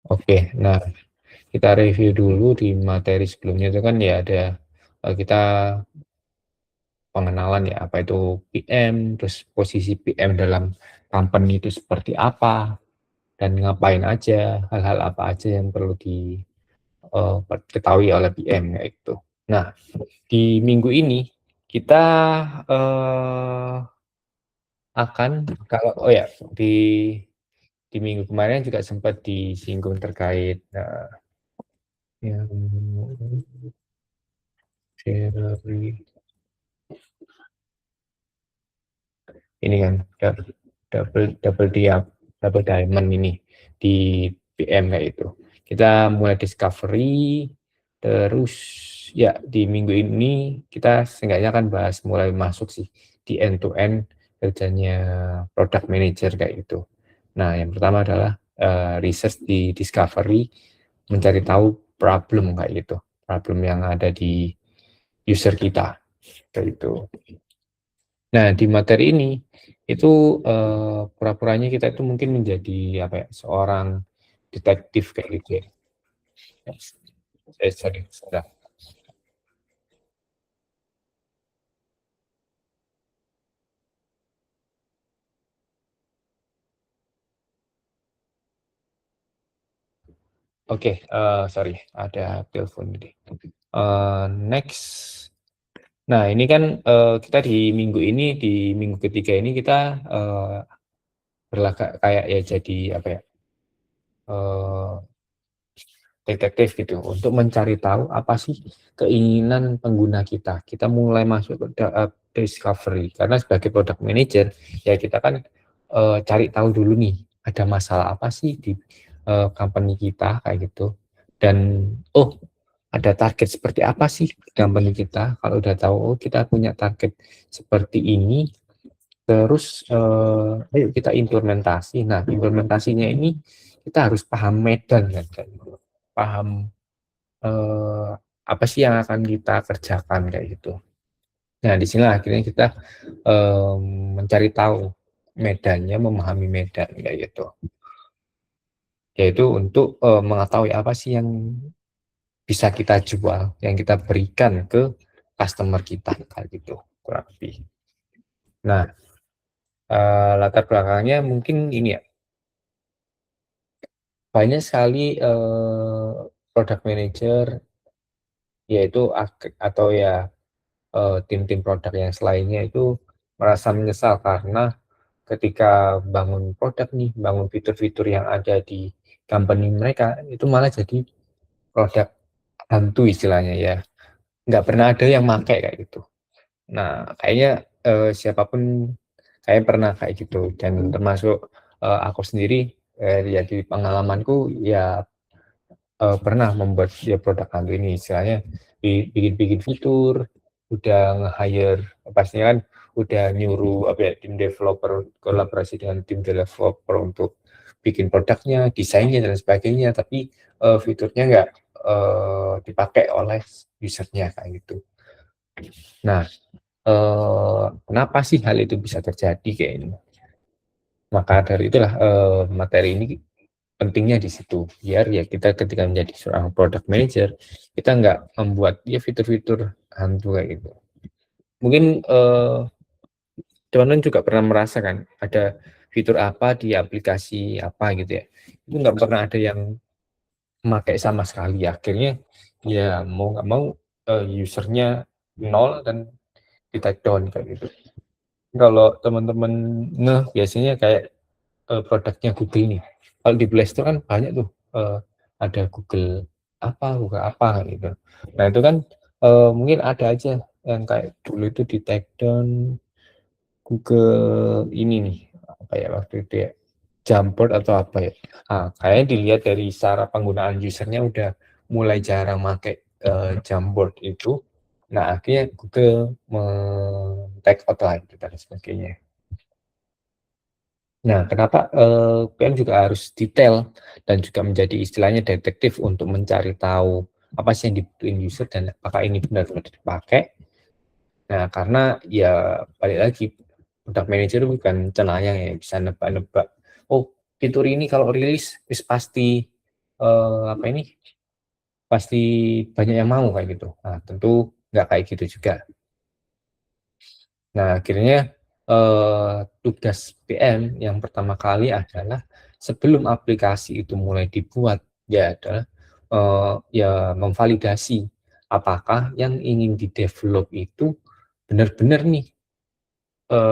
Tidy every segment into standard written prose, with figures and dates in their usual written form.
Oke, nah kita review dulu di materi sebelumnya itu kan ya ada kita pengenalan ya apa itu PM, terus posisi PM dalam company itu seperti apa dan ngapain aja, hal-hal apa aja yang perlu diketahui oleh PM kayak gitu. Nah, di minggu ini kita akan kalau oh ya di minggu kemarin juga sempat disinggung terkait yang dari ini kan double double dia double diamond ini di PM kayak itu. Kita mulai discovery terus ya di minggu ini kita seenggaknya akan bahas mulai masuk sih di end to end kerjanya product manager kayak gitu. Nah, yang pertama adalah research di discovery, mencari tahu problem kayak gitu, problem yang ada di user kita kayak itu. Nah, di materi ini itu pura-puranya kita itu mungkin menjadi apa ya, seorang detektif kayak gitu ya. Sorry, sudah. Oke, sorry, ada telepon tadi. Next. Nah, ini kan kita di minggu ini, di minggu ketiga ini kita berlagak kayak ya jadi apa ya, eh, detektif gitu untuk mencari tahu apa sih keinginan pengguna kita. Kita mulai masuk ke discovery karena sebagai product manager ya kita kan cari tahu dulu nih ada masalah apa sih di company kita kayak gitu dan oh ada target seperti apa sih di company kita. Kalau udah tahu oh kita punya target seperti ini terus ayo kita implementasi. Nah, implementasinya ini kita harus paham medan kan, kayak gitu. Paham apa sih yang akan kita kerjakan kayak gitu. Nah, di sini akhirnya kita mencari tahu medannya, memahami medan kayak gitu. Yaitu untuk mengetahui apa sih yang bisa kita jual, yang kita berikan ke customer kita kayak gitu kurang lebih. Nah, latar belakangnya mungkin ini ya, banyak sekali product manager yaitu atau ya tim-tim produk yang selainnya itu merasa menyesal karena ketika bangun produk nih, bangun fitur-fitur yang ada di company mereka itu malah jadi produk hantu istilahnya ya. Nggak pernah ada yang pakai kayak gitu. Nah, kayaknya siapapun kayak pernah kayak gitu dan termasuk aku sendiri ya di pengalamanku ya pernah membuat ya produk hantu ini istilahnya bikin-bikin fitur, udah nge-hire pastinya kan udah nyuruh apa ya tim developer kolaborasi dengan tim developer untuk bikin produknya, desainnya dan sebagainya, tapi fiturnya nggak dipakai oleh usernya kayak gitu. Nah, kenapa sih hal itu bisa terjadi kayak ini? Maka dari itulah materi ini pentingnya di situ biar ya kita ketika menjadi seorang product manager kita nggak membuat ya fitur-fitur hantu kayak gitu. Mungkin teman-teman juga pernah merasakan ada fitur apa di aplikasi apa gitu ya itu nggak pernah ada yang memakai sama sekali akhirnya ya mau nggak mau usernya nol dan di take down kayak gitu. Kalau teman-teman biasanya kayak produknya Google nih. Kalau di Play Store kan banyak tuh ada Google apa gitu. Nah itu kan mungkin ada aja yang kayak dulu itu di take down Google ini nih apa ya waktu itu ya Jamboard atau apa ya. Nah, kayaknya dilihat dari cara penggunaan usernya udah mulai jarang pakai Jamboard itu. Nah akhirnya Google take out lah gitu dan sebagainya. Nah, kenapa PM juga harus detail dan juga menjadi istilahnya detektif untuk mencari tahu apa sih yang dibutuhin user dan apakah ini benar-benar dipakai. Nah, karena ya balik lagi product manager bukan cenayang ya bisa nebak-nebak. Oh, fitur ini kalau rilis wis pasti apa ini, pasti banyak yang mau kayak gitu. Nah, tentu nggak kayak gitu juga. Nah, akhirnya, tugas PM yang pertama kali adalah sebelum aplikasi itu mulai dibuat, ya adalah, ya memvalidasi apakah yang ingin di-develop itu benar-benar nih,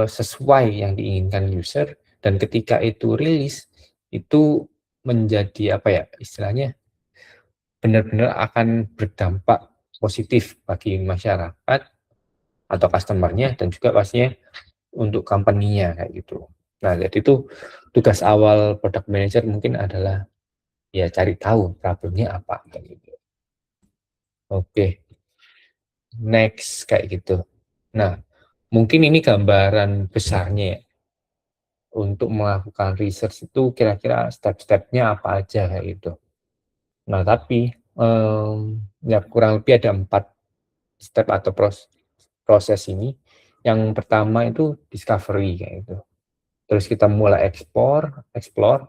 sesuai yang diinginkan user dan ketika itu rilis, itu menjadi apa ya, istilahnya benar-benar akan berdampak positif bagi masyarakat atau customer-nya dan juga pastinya untuk company-nya kayak gitu. Nah, jadi itu tugas awal product manager mungkin adalah ya cari tahu problemnya apa kayak gitu. Oke, next kayak gitu. Nah, mungkin ini gambaran besarnya ya, untuk melakukan research itu kira-kira step-stepnya apa aja kayak gitu. Nah, tapi ya kurang lebih ada 4 step atau proses ini. Yang pertama itu discovery kayak gitu. Terus kita mulai explore.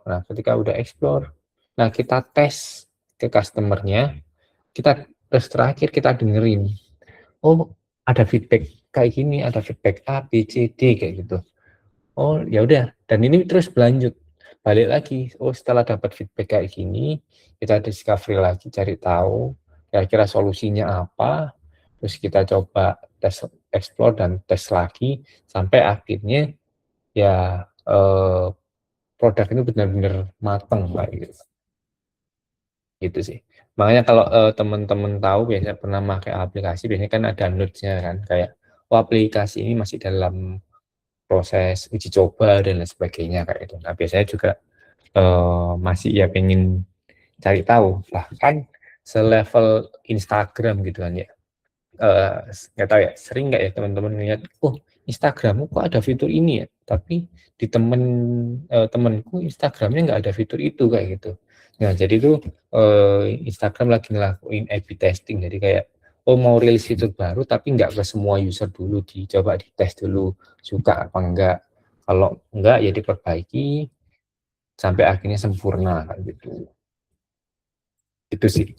Nah, ketika udah explore, nah kita tes ke customer-nya, terus terakhir kita dengerin, oh ada feedback kayak gini, ada feedback A, B, C, D kayak gitu. Oh ya udah, dan ini terus berlanjut. Balik lagi, oh setelah dapat feedback kayak gini, kita discovery lagi, cari tahu kira-kira solusinya apa, terus kita coba tes, explore dan tes lagi sampai akhirnya ya produk ini benar-benar mateng Mbak, gitu sih. Makanya kalau, teman-teman tahu biasanya pernah pakai aplikasi biasanya kan ada notes-nya kan kayak, oh aplikasi ini masih dalam proses uji coba dan lain sebagainya kayak itu. Nah biasanya juga, masih ya pengen cari tahu, bahkan selevel Instagram gitu kan ya. Nggak tahu ya, sering nggak ya teman-teman ngelihat, "Oh, Instagrammu kok ada fitur ini ya?" Tapi di temenku Instagramnya nggak ada fitur itu, kayak gitu. Nah, jadi tuh, Instagram lagi ngelakuin A/B testing, jadi kayak, oh mau rilis fitur baru tapi nggak ke semua user dulu, dicoba dites dulu, suka apa enggak. Kalau enggak ya diperbaiki sampai akhirnya sempurna, kayak gitu. Itu sih.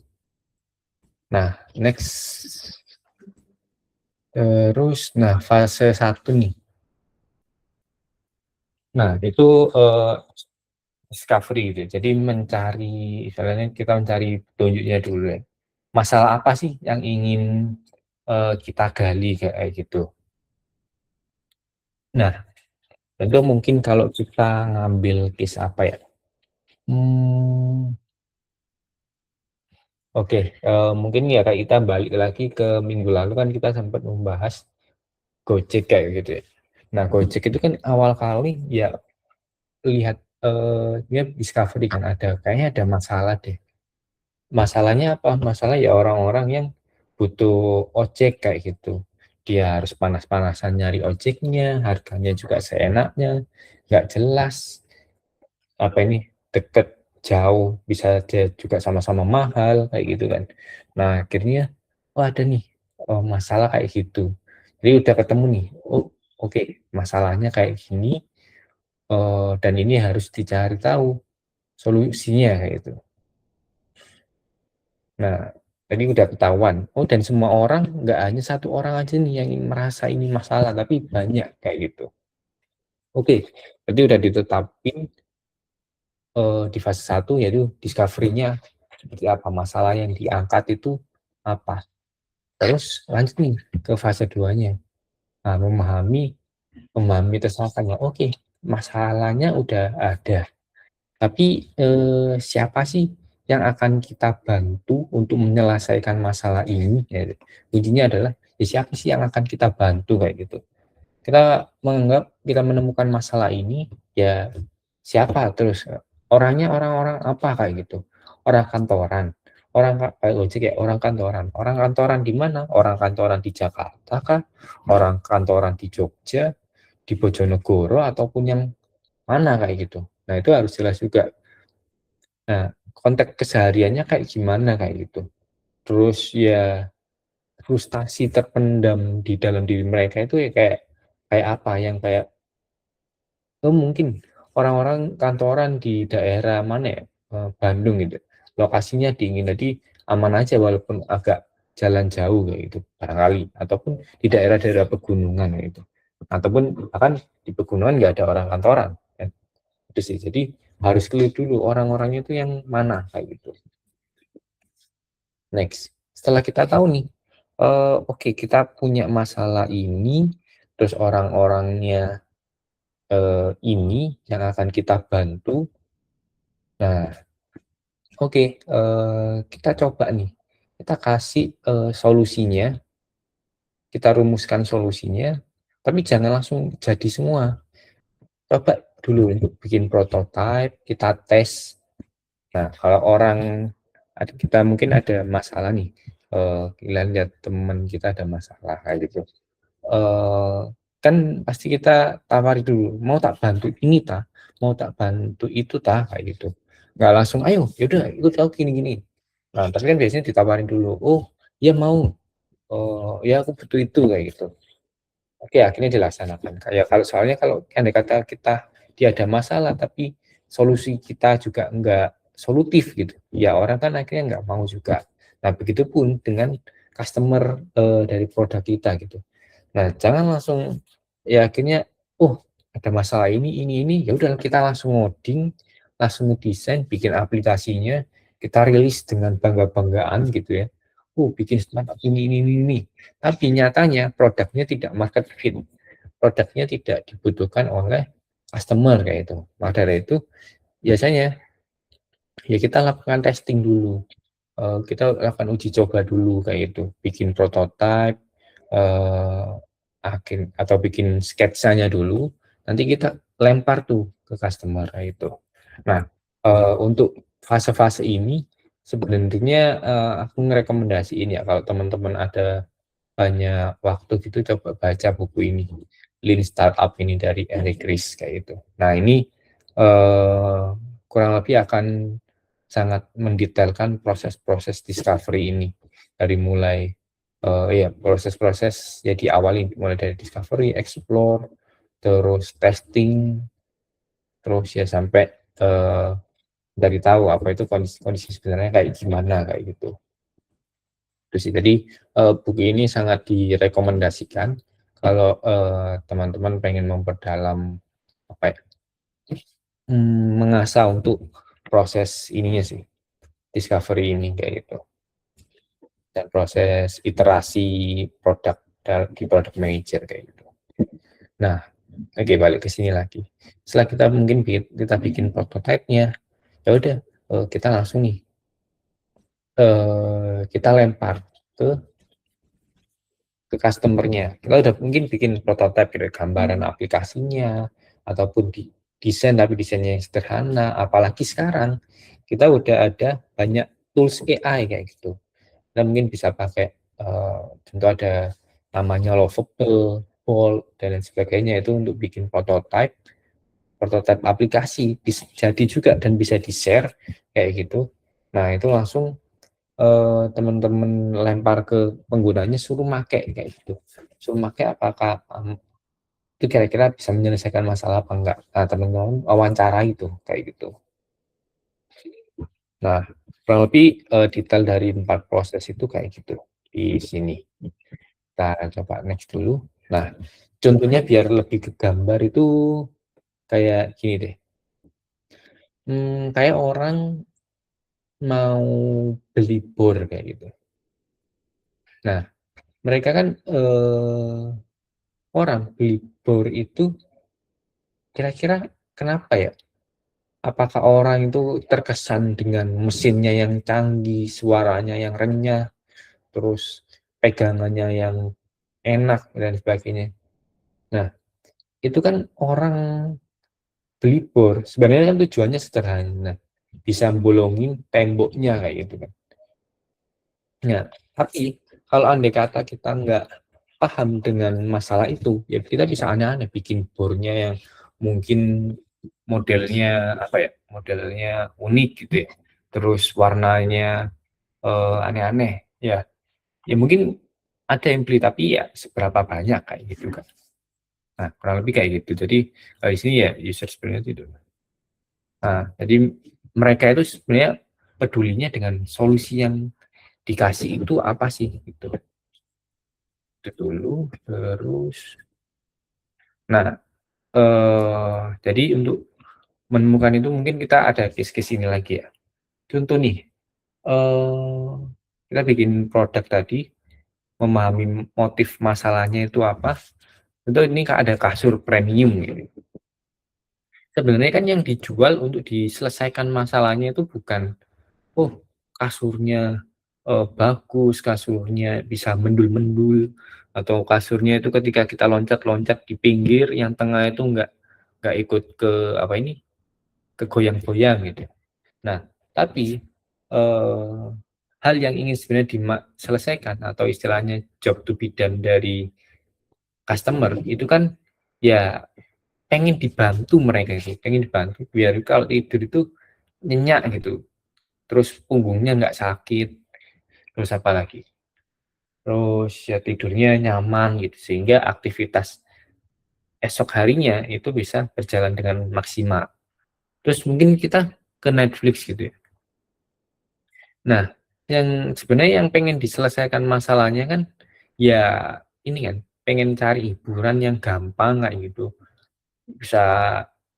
Nah, next, terus nah fase satu nih. Nah, itu, discovery gitu ya. Jadi mencari istilahnya kita mencari petunjuknya dulu ya. Masalah apa sih yang ingin, kita gali kayak gitu. Nah, tentu mungkin kalau kita ngambil case apa ya, mmm, oke, mungkin ya kayak kita balik lagi ke minggu lalu kan kita sempat membahas Gojek kayak gitu ya. Nah, Gojek itu kan awal kali ya lihat, dia discovery kan kayaknya ada masalah deh. Masalahnya apa? Masalah ya orang-orang yang butuh ojek kayak gitu. Dia harus panas-panasan nyari ojeknya, harganya juga seenaknya, nggak jelas, apa ini, deket, jauh, bisa aja juga sama-sama mahal, kayak gitu kan. Nah, akhirnya, oh ada nih, masalah kayak gitu. Jadi udah ketemu nih, oh oke, masalahnya kayak gini, dan ini harus dicari tahu solusinya, kayak gitu. Nah, tadi udah ketahuan. Oh, dan semua orang, nggak hanya satu orang aja nih yang merasa ini masalah, tapi banyak kayak gitu. Oke, berarti udah ditetapin di fase satu yaitu discovery-nya seperti apa, masalah yang diangkat itu apa. Terus lanjut nih ke fase 2-nya. Nah, memahami tersangkanya. Oke, masalahnya udah ada. Tapi, siapa sih yang akan kita bantu untuk menyelesaikan masalah ini, ya, kuncinya adalah, ya siapa sih yang akan kita bantu, kayak gitu. Kita menemukan masalah ini, ya siapa, terus, orangnya orang-orang apa, kayak gitu. Orang kantoran, kayak Gojek ya, orang kantoran di mana? Orang kantoran di Jakarta kah? Orang kantoran di Jogja, di Bojonegoro, ataupun yang mana, kayak gitu. Nah, itu harus jelas juga. Nah, konteks kesehariannya kayak gimana, kayak gitu. Terus ya frustasi terpendam di dalam diri mereka itu ya kayak kayak apa, yang kayak, mungkin orang-orang kantoran di daerah mana ya, Bandung gitu. lokasinya dingin, jadi aman aja walaupun agak jalan jauh kayak gitu barangkali, ataupun di daerah-daerah pegunungan kayak gitu, ataupun bahkan di pegunungan nggak ada orang kantoran kan. Itu sih, jadi harus clear dulu orang-orangnya itu yang mana kayak gitu. Next, setelah kita tahu nih, oke, kita punya masalah ini, terus orang-orangnya ini yang akan kita bantu. Nah, oke, kita coba nih, kita kasih solusinya, kita rumuskan solusinya, tapi jangan langsung jadi semua. Coba dulu untuk bikin prototype, kita tes. Nah, kalau orang kita mungkin ada masalah nih, kita lihat teman kita ada masalah kayak gitu. eh, Kan pasti kita tawari dulu, mau tak bantu ini ta, mau tak bantu itu ta, kayak gitu. Nggak langsung ayo yaudah ikut aku gini-gini. Nah tapi kan biasanya ditawarin dulu, oh ya mau, ya aku butuh itu kayak gitu. Oke, akhirnya dilaksanakan. Kayak kalau soalnya kalau andai kata kita dia ada masalah tapi solusi kita juga enggak solutif gitu, ya orang kan akhirnya nggak mau juga. Nah begitupun dengan customer dari produk kita gitu. Nah, jangan langsung ya akhirnya, oh ada masalah ini, ya udah kita langsung ngoding, langsung ngedesain, bikin aplikasinya, kita rilis dengan bangga-banggaan gitu ya. Bikin startup ini. Tapi nyatanya produknya tidak market fit, produknya tidak dibutuhkan oleh customer kayak itu. Maka dari itu biasanya ya kita lakukan testing dulu. Kita lakukan uji coba dulu kayak itu, bikin prototype, eh, atau bikin sketsanya dulu, nanti kita lempar tuh ke customer kayak itu. Nah, untuk fase-fase ini sebenarnya aku ngerekomendasiin ya kalau teman-teman ada banyak waktu gitu, coba baca buku ini, Lean Startup ini dari Eric Ries kayak itu. Nah ini eh, kurang lebih akan sangat mendetailkan proses-proses discovery ini, dari mulai ya proses-proses ya diawali mulai dari discovery, explore, terus testing, terus ya sampai eh, dari tahu apa itu kondisi, kondisi sebenarnya kayak gimana kayak gitu. Terus sih tadi buku ini sangat direkomendasikan kalau teman-teman pengen memperdalam apa ya, mengasah untuk proses ininya sih, discovery ini kayak gitu, dan proses iterasi produk di product manager kayak gitu. Nah, oke, balik ke sini lagi. Setelah kita mungkin kita bikin prototipe-nya, ya udah kita langsung nih kita lempar ke customer-nya. Kita udah mungkin bikin prototipe gitu, gambaran aplikasinya, ataupun di desain tapi desainnya yang sederhana. Apalagi sekarang kita udah ada banyak tools AI kayak gitu. Kita mungkin bisa pakai contoh ada namanya Lovable, Bolt, dan lain sebagainya, itu untuk bikin prototipe aplikasi jadi juga dan bisa di-share kayak gitu. Nah, itu langsung teman-teman lempar ke penggunanya, suruh make kayak gitu. Suruh make apakah itu kira-kira bisa menyelesaikan masalah apa enggak. Nah, teman-teman wawancara itu kayak gitu. Nah, kurang lebih detail dari 4 proses itu kayak gitu di sini. Kita coba next dulu. Nah, contohnya biar lebih ke gambar itu kayak gini deh. Kayak orang mau beli bor kayak gitu. Nah, mereka kan orang beli bor itu kira-kira kenapa ya? Apakah orang itu terkesan dengan mesinnya yang canggih, suaranya yang renyah, terus pegangannya yang enak dan sebagainya. Nah, itu kan orang beli bor, sebenarnya kan tujuannya sederhana, bisa bolongin temboknya kayak gitu kan. Ya, tapi kalau andai kata kita nggak paham dengan masalah itu, ya kita bisa aneh-aneh bikin bornya yang mungkin modelnya apa ya, modelnya unik gitu ya, terus warnanya aneh-aneh ya, ya mungkin ada yang beli tapi ya seberapa banyak kayak gitu kan. Nah kurang lebih kayak gitu, jadi di sini ya user experience itu. Nah jadi mereka itu sebenarnya pedulinya dengan solusi yang dikasih itu apa sih gitu. Itu dulu, terus nah, jadi untuk menemukan itu mungkin kita ada case-case ini lagi ya. Contoh nih, kita bikin produk tadi, memahami motif masalahnya itu apa, tentu ini ada kasur premium gitu. Sebenarnya kan yang dijual untuk diselesaikan masalahnya itu bukan, "Oh, kasurnya, bagus, kasurnya bisa mendul-mendul," atau kasurnya itu ketika kita loncat-loncat di pinggir, yang tengah itu nggak ikut ke apa ini, kegoyang-goyang gitu. Nah, tapi, hal yang ingin sebenarnya selesaikan atau istilahnya job to be done dari customer itu kan, ya pengen dibantu mereka itu, pengen dibantu biar kalau tidur itu nyenyak gitu, terus punggungnya nggak sakit, terus apa lagi, terus ya tidurnya nyaman gitu, sehingga aktivitas esok harinya itu bisa berjalan dengan maksimal. Terus mungkin kita ke Netflix gitu ya. Nah, yang sebenarnya yang pengen diselesaikan masalahnya kan, ya ini kan, pengen cari hiburan yang gampang kayak gitu, bisa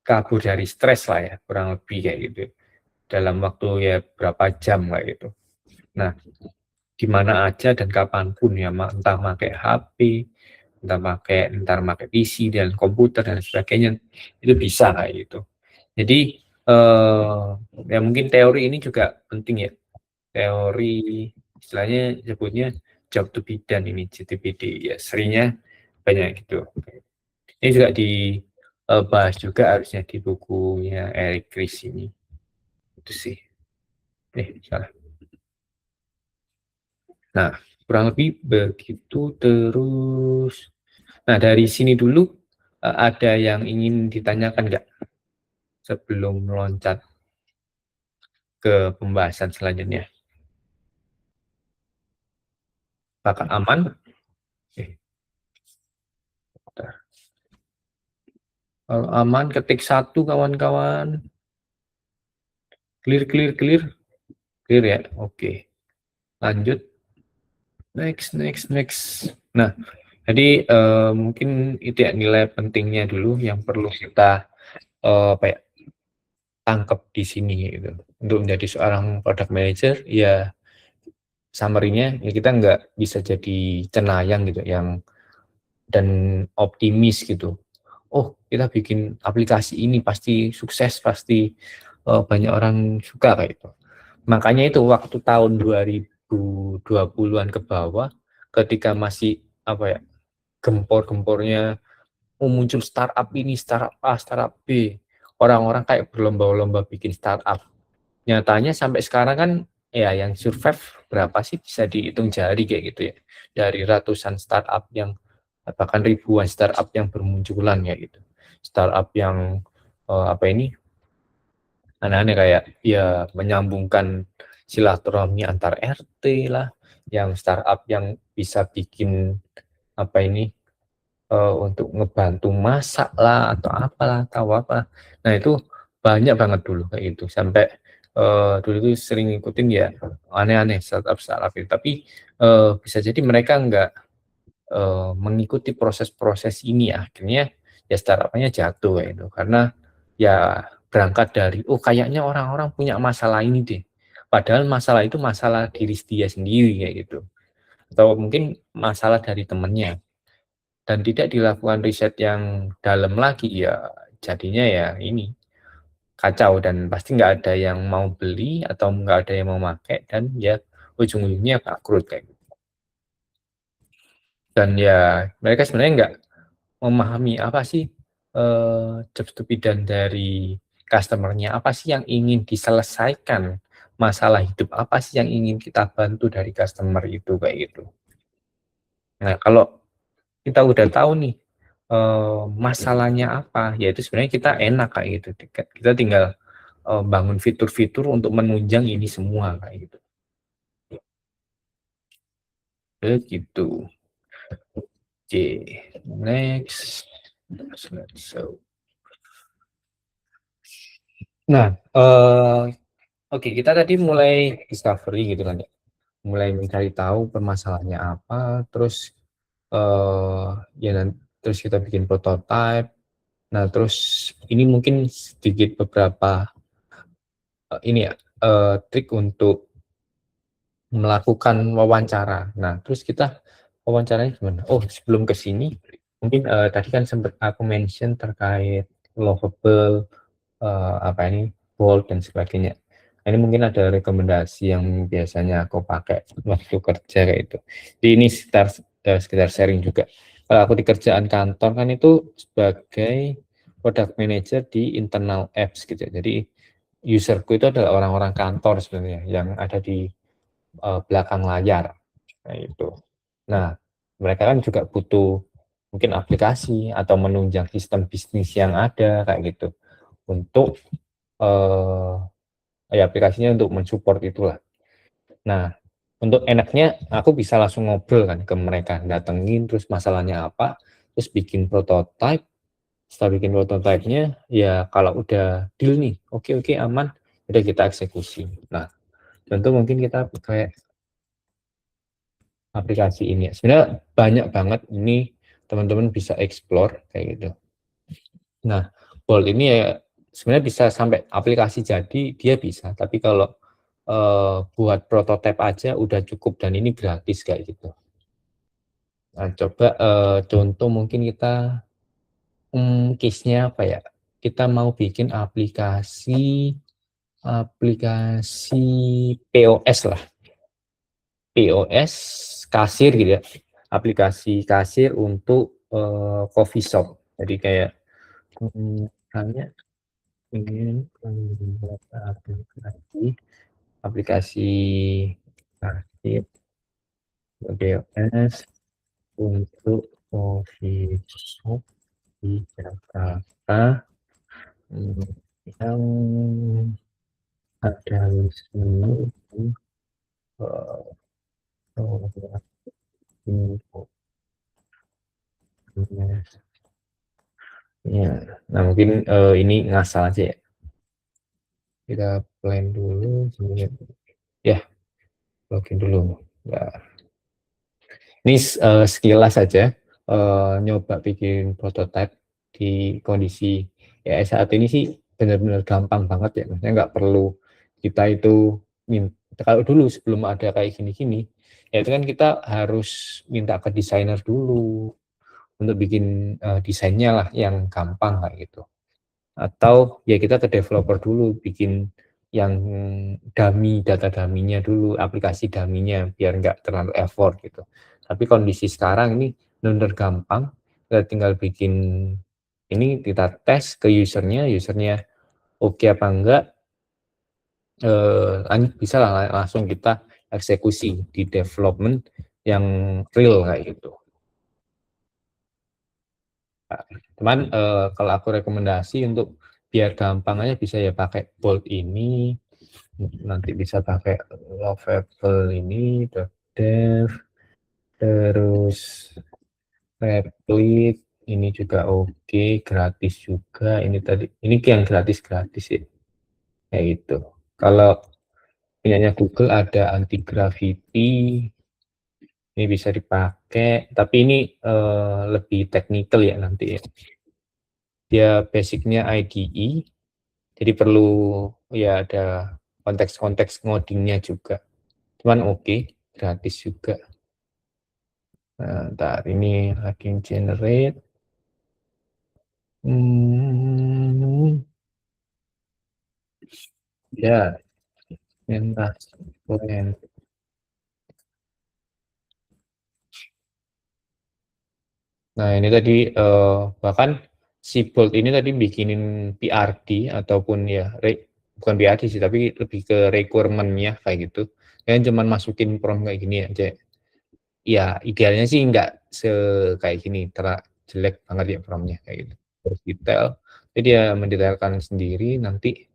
kabur dari stres lah ya, kurang lebih kayak gitu, dalam waktu ya berapa jam kayak gitu. Nah, di mana aja dan kapanpun ya, entah pakai HP, entar pakai PC dan komputer dan sebagainya, itu bisa kayak gitu. Jadi, ya mungkin teori ini juga penting ya. Teori istilahnya sebutnya job to be done ini JTBD ya, seringnya banyak gitu. Ini juga dibahas juga harusnya di bukunya Eric Ries ini. Itu sih. Salah. Nah, kurang lebih begitu. Terus nah, dari sini dulu, ada yang ingin ditanyakan nggak sebelum meloncat ke pembahasan selanjutnya? Apakah aman? Eh, bentar. Kalau aman ketik satu kawan-kawan. Clear clear clear. Clear ya? Oke. Lanjut. Next next next. Nah, jadi, mungkin itu ya nilai pentingnya dulu yang perlu kita, apa ya, tangkap di sini gitu. Untuk menjadi seorang product manager, ya summary-nya ya kita nggak bisa jadi cenayang gitu yang dan optimis gitu. "Oh, kita bikin aplikasi ini pasti sukses, pasti, banyak orang suka," kayak gitu. Makanya itu waktu tahun 2020-an ke bawah, ketika masih apa ya, gempor-gempornya, muncul startup ini, startup A, startup B, orang-orang kayak berlomba-lomba bikin startup. Nyatanya sampai sekarang kan ya yang survive berapa sih, bisa dihitung jari kayak gitu ya. Dari ratusan startup yang bahkan ribuan startup yang bermunculan ya gitu. Startup yang apa ini, aneh-aneh kayak ya menyambungkan silaturahmi antar RT lah, yang startup yang bisa bikin apa ini, untuk ngebantu masak lah atau apalah, tahu apa. Nah itu banyak banget dulu kayak gitu, sampai, dulu itu sering ngikutin ya aneh-aneh startup-startup itu. Tapi, bisa jadi mereka nggak, mengikuti proses-proses ini ya, akhirnya ya startup-nya jatuh kayak gitu. Karena ya berangkat dari, "Oh kayaknya orang-orang punya masalah ini deh." Padahal masalah itu masalah diri dia sendiri kayak gitu, atau mungkin masalah dari temennya. Dan tidak dilakukan riset yang dalam lagi, ya jadinya ya ini, kacau dan pasti nggak ada yang mau beli atau nggak ada yang mau pakai dan ya ujung-ujungnya bangkrut kayak gitu. Dan ya mereka sebenarnya nggak memahami apa sih, job to be done dari customer-nya, apa sih yang ingin diselesaikan, masalah hidup apa sih yang ingin kita bantu dari customer itu, kayak gitu. Nah, kalau kita udah tahu nih, masalahnya apa, ya itu sebenarnya kita enak kayak gitu, kita tinggal, bangun fitur-fitur untuk menunjang ini semua kayak gitu. Begitu. Oke, next. So, nah, Oke, kita tadi mulai discovery gitu kan ya, mulai mencari tahu permasalahannya apa, terus, ya terus kita bikin prototype. Nah, terus ini mungkin sedikit beberapa, ini ya, trik untuk melakukan wawancara. Nah, terus kita wawancaranya gimana? Oh, sebelum ke sini mungkin, tadi kan sempat aku mention terkait lovable, apa ini, bold dan sebagainya. Nah, ini mungkin ada rekomendasi yang biasanya aku pakai waktu kerja kayak itu. Jadi ini sekedar sharing juga. Kalau aku di kerjaan kantor kan itu sebagai product manager di internal apps gitu ya. Jadi userku itu adalah orang-orang kantor sebenarnya yang ada di belakang layar, kayak itu. Nah, mereka kan juga butuh mungkin aplikasi atau menunjang sistem bisnis yang ada kayak gitu untuk eh, ya aplikasinya untuk mensupport itulah. Nah, untuk enaknya aku bisa langsung ngobrol kan ke mereka, datengin terus masalahnya apa, terus bikin prototype. Setelah bikin prototipenya, ya kalau udah deal nih, oke oke aman, udah kita eksekusi. Nah, tentu mungkin kita kayak aplikasi ini. Sebenarnya banyak banget ini teman-teman bisa explore kayak gitu. Nah, Bolt ini ya sebenarnya bisa sampai aplikasi jadi dia bisa, tapi kalau buat prototipe aja udah cukup dan ini gratis kayak gitu. Nah, coba contoh mungkin kita case-nya apa ya? Kita mau bikin aplikasi aplikasi POS lah. POS kasir gitu ya, aplikasi kasir untuk, coffee shop. Jadi kayak, misalnya ingin membuat aplikasi kasir POS untuk coffee shop di Jakarta, yang ada menu, eee, iya. Nah mungkin, ini ngasal aja ya, kita plan dulu sebelumnya ya, login dulu. Nah, ini, sekilas saja, nyoba bikin prototype di kondisi ya saat ini sih benar-benar gampang banget ya, maksudnya nggak perlu kita itu kalau dulu sebelum ada kayak gini-gini, ya itu kan kita harus minta ke desainer dulu untuk bikin, desainnya lah yang gampang kayak gitu. Atau ya kita ke developer dulu bikin yang data dummy-nya dulu, aplikasi dummy-nya biar nggak terlalu effort gitu. Tapi kondisi sekarang ini benar-benar gampang, kita tinggal bikin ini kita tes ke usernya, usernya oke apa enggak, bisa lah langsung kita eksekusi di development yang real kayak gitu. Nah, cuman, kalau aku rekomendasi untuk biar gampang aja bisa ya pakai Bolt ini, nanti bisa pakai Lovable ini, dev, terus Replit, ini juga oke, gratis juga. Ini tadi, ini yang gratis-gratis ya, kayak gitu. Kalau punyanya Google ada anti gravity, ini bisa dipakai, tapi ini lebih teknikal ya nanti ya. Dia basicnya IDE, jadi perlu ya ada konteks-konteks ngodingnya juga. Cuman oke, gratis juga. Nah, ntar ini lagi generate. Hmm, ya, pentas plan. Nah, ini tadi bahkan si Bolt ini tadi bikinin PRD ataupun ya bukan PRD sih, tapi lebih ke requirement-nya kayak gitu. Kalian cuman masukin prompt kayak gini aja. Ya, idealnya sih nggak kayak gini, jelek banget ya prompt-nya kayak gitu. Terus detail, jadi dia mendetailkan sendiri nanti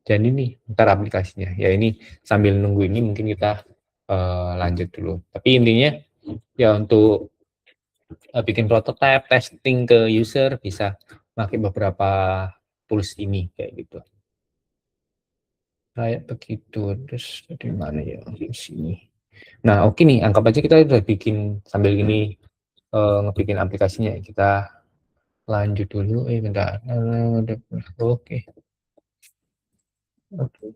dan ini ntar aplikasinya. Ya ini sambil nunggu ini mungkin kita lanjut dulu. Tapi intinya ya untuk bikin prototype, testing ke user bisa pakai beberapa tools ini kayak gitu. kayak begitu. Terus di mana ya? Di sini. Nah, oke nih, anggap aja kita udah bikin sambil ini ngebikin aplikasinya. Kita lanjut dulu. Bentar. Oke. Oke.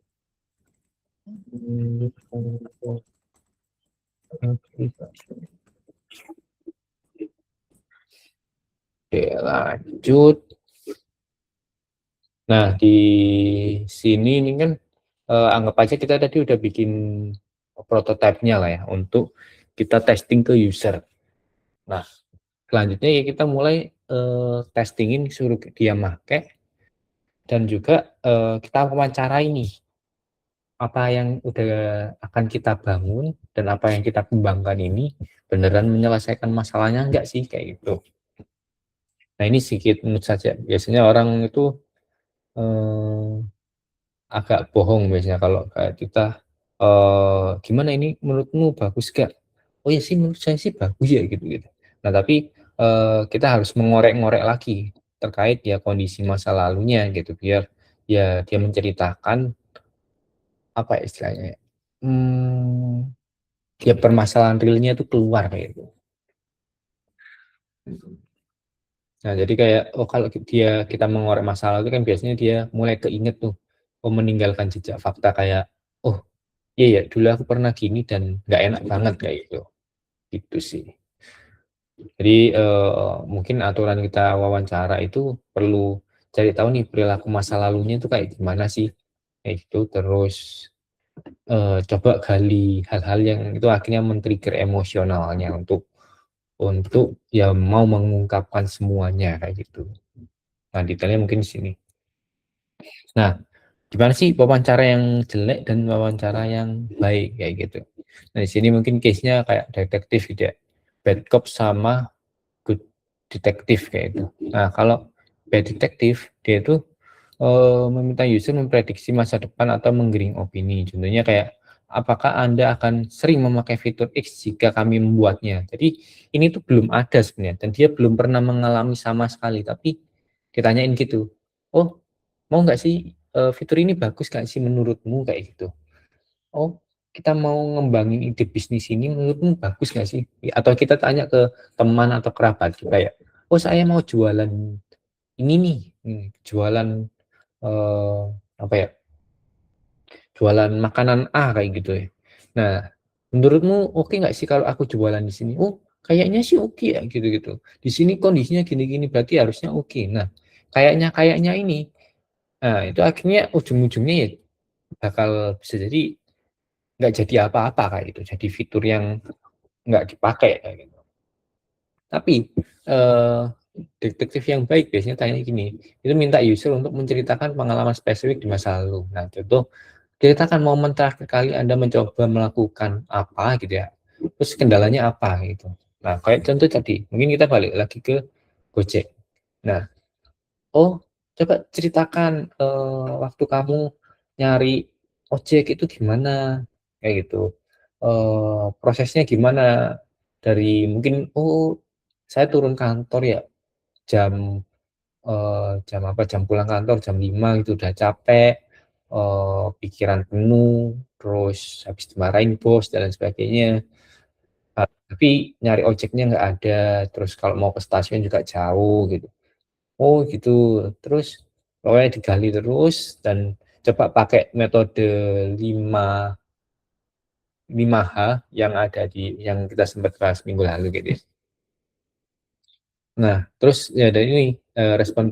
Oke, lanjut. Nah, di sini ini kan anggap aja kita tadi udah bikin prototipenya lah ya untuk kita testing ke user. Nah, selanjutnya ya kita mulai testingin, suruh dia make, dan juga kita wawancara ini apa yang udah akan kita bangun dan apa yang kita kembangkan ini beneran menyelesaikan masalahnya enggak sih, kayak gitu. Nah, ini sedikit menurut saja. Biasanya orang itu eh, agak bohong biasanya kalau kayak kita gimana ini menurutmu bagus gak? Oh ya sih, menurut saya sih bagus ya, gitu gitu. Nah, tapi kita harus mengorek-ngorek lagi terkait ya kondisi masa lalunya gitu, biar ya dia menceritakan apa ya istilahnya ya, ya permasalahan realnya itu keluar kayak gitu. Nah, jadi kayak oh kalau kita mengorek masalah itu kan biasanya dia mulai keinget tuh, oh meninggalkan jejak fakta kayak oh iya ya dulu aku pernah gini dan nggak enak banget kayak gitu. Gitu sih. Jadi mungkin aturan kita wawancara itu perlu cari tahu nih perilaku masa lalunya itu kayak gimana sih, kayak gitu. Terus coba gali hal-hal yang itu akhirnya men-trigger emosionalnya untuk ya mau mengungkapkan semuanya kayak gitu. Nah, detailnya mungkin di sini. Nah, gimana sih wawancara yang jelek dan wawancara yang baik kayak gitu. Nah, di sini mungkin case-nya kayak detektif gitu ya. Bad cop sama good detektif kayak itu. Nah, kalau bad detektif dia itu meminta user memprediksi masa depan atau menggiring opini. Contohnya kayak apakah Anda akan sering memakai fitur X jika kami membuatnya. Jadi ini tuh belum ada sebenarnya dan dia belum pernah mengalami sama sekali, tapi ditanyain gitu. Oh, mau nggak sih fitur ini bagus nggak sih menurutmu kayak gitu. Oh, kita mau ngembangin ide bisnis ini menurutmu bagus nggak sih? Atau kita tanya ke teman atau kerabat juga ya. Oh, saya mau jualan ini nih, jualan eh, apa ya? Jualan makanan A kayak gitu ya. Nah, menurutmu oke nggak sih kalau aku jualan di sini? Oh, kayaknya sih oke ya gitu-gitu. Di sini kondisinya gini-gini berarti harusnya oke. Nah, kayaknya ini. Nah, itu akhirnya ujung-ujungnya ya bakal bisa jadi nggak jadi apa-apa kayak gitu. Jadi fitur yang nggak dipakai kayak gitu. Tapi eh, detektif yang baik biasanya tanya gini, itu minta user untuk menceritakan pengalaman spesifik di masa lalu. Nah, contoh ceritakan momen terakhir kali Anda mencoba melakukan apa gitu ya. Terus kendalanya apa gitu. Nah, kayak contoh tadi, mungkin kita balik lagi ke Gojek. Nah, oh, coba ceritakan waktu kamu nyari ojek itu gimana, kayak gitu. Prosesnya gimana dari mungkin oh saya turun kantor ya jam jam apa jam pulang kantor jam 5 itu udah capek, pikiran penuh, terus habis dimarahin bos dan lain sebagainya. Tapi nyari ojeknya nggak ada, terus kalau mau ke stasiun juga jauh gitu. Oh gitu. Terus pokoknya digali terus dan coba pakai metode 5 5H yang ada di yang kita sempat bahas minggu lalu gitu ya. Nah, terus ya dari ini respon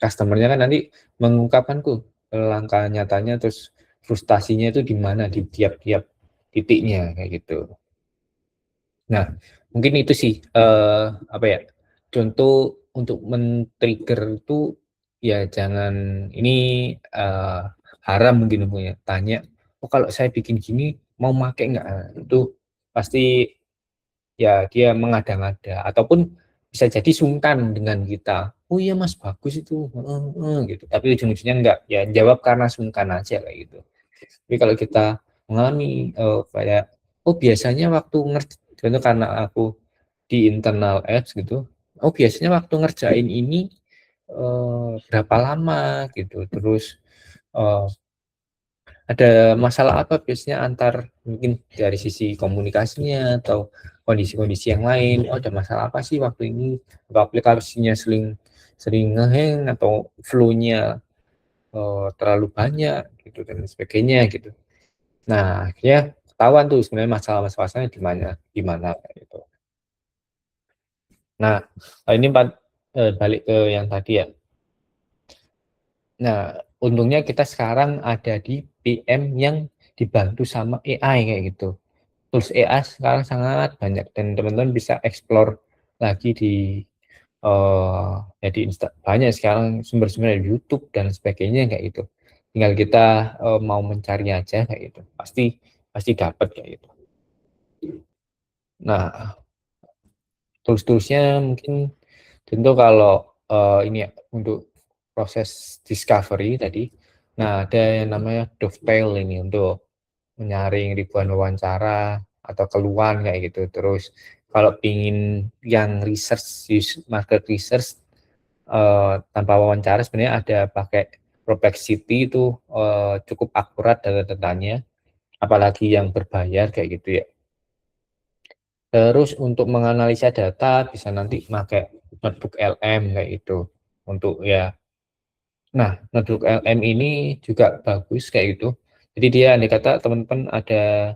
customer-nya kan nanti mengungkapkan tuh langkah nyatanya terus frustasinya itu di mana di tiap-tiap titiknya kayak gitu. Nah, mungkin itu sih apa ya? Contoh untuk men-trigger itu ya jangan ini eh, haram mungkin punya tanya, oh kalau saya bikin gini mau make nggak? Nah, itu pasti ya dia mengada-ngada ataupun bisa jadi sungkan dengan kita. Oh iya mas bagus itu, gitu. Tapi ujung-ujungnya enggak, ya jawab karena sungkan aja kayak gitu. Tapi kalau kita mengalami kayak oh biasanya waktu contoh karena aku di internal apps gitu, oh biasanya waktu ngerjain ini, berapa lama gitu, terus ada masalah apa biasanya antar mungkin dari sisi komunikasinya atau kondisi-kondisi yang lain. Oh, ada masalah apa sih waktu ini? Apa aplikasinya sering sering ngeheng atau flow-nya terlalu banyak gitu dan sebagainya gitu. Nah, akhirnya ketahuan tuh sebenarnya masalah-masalahnya di mana gitu. Nah, ini balik ke yang tadi ya. Nah, untungnya kita sekarang ada di PM yang dibantu sama AI kayak gitu. Tools AI sekarang sangat banyak dan teman-teman bisa explore lagi di ya di banyak sekarang sumber-sumber dari YouTube dan sebagainya kayak gitu. Tinggal kita mau mencari aja kayak gitu. Pasti pasti dapat kayak gitu. Nah, tools-toolsnya mungkin tentu kalau ini ya untuk proses discovery tadi. Nah, ada yang namanya Dovetail ini untuk menyaring ribuan wawancara atau keluhan kayak gitu. Terus kalau pingin yang market research tanpa wawancara sebenarnya ada pakai Perplexity itu cukup akurat data-datanya, apalagi yang berbayar kayak gitu ya. Terus untuk menganalisa data bisa nanti pakai notebook LM kayak gitu untuk ya. Nah, notebook LM ini juga bagus kayak gitu. Jadi dia andai kata teman-teman ada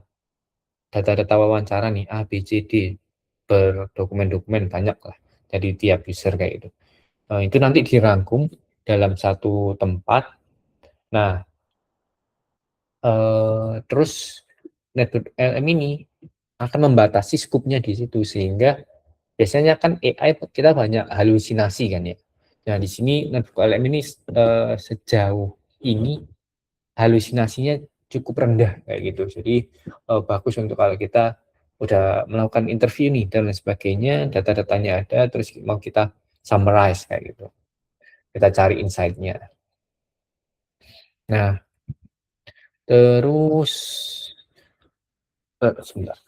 data-data wawancara nih A, B, C, D berdokumen-dokumen banyak lah dari tiap user kayak gitu. Itu nanti dirangkum dalam satu tempat. Nah, terus network LM ini akan membatasi skupnya di situ sehingga biasanya kan AI kita banyak halusinasi kan ya. Nah, di sini network LM ini sejauh ini halusinasinya cukup rendah kayak gitu. Jadi bagus untuk kalau kita udah melakukan interview nih dan lain sebagainya, data-datanya ada, terus mau kita summarize kayak gitu. Kita cari insight-nya. Nah, terus sebentar.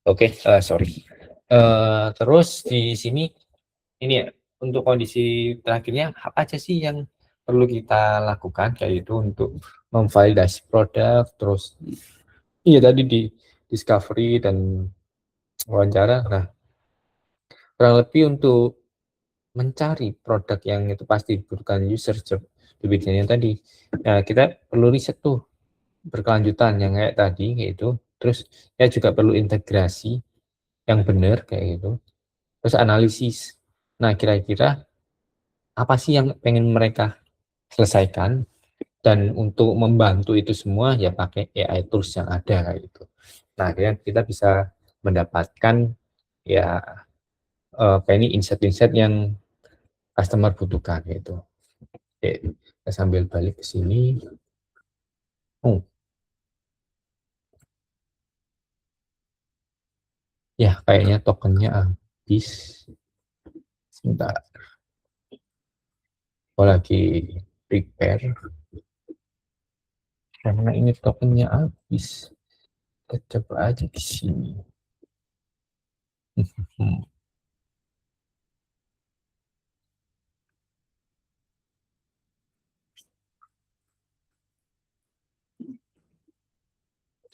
Oke, sorry. Terus di sini ini ya untuk kondisi terakhirnya apa aja sih yang perlu kita lakukan kayak itu untuk memvalidasi produk, terus iya tadi di discovery dan wawancara. Nah, kurang lebih untuk mencari produk yang itu pasti dibutuhkan user demikiannya tadi. Nah, kita perlu riset tuh berkelanjutan yang kayak tadi kayak itu. Terus ya juga perlu integrasi yang benar kayak gitu. Terus analisis. Nah, kira-kira apa sih yang pengen mereka selesaikan dan untuk membantu itu semua ya pakai AI tools yang ada kayak gitu. Nah, akhirnya kita bisa mendapatkan ya apa ini insight-insight yang customer butuhkan gitu. Oke, kita sambil balik ke sini. Oh, ya kayaknya tokennya habis. Sebentar, aku lagi prepare karena ini tokennya habis. Kita coba aja di sini. Hmm,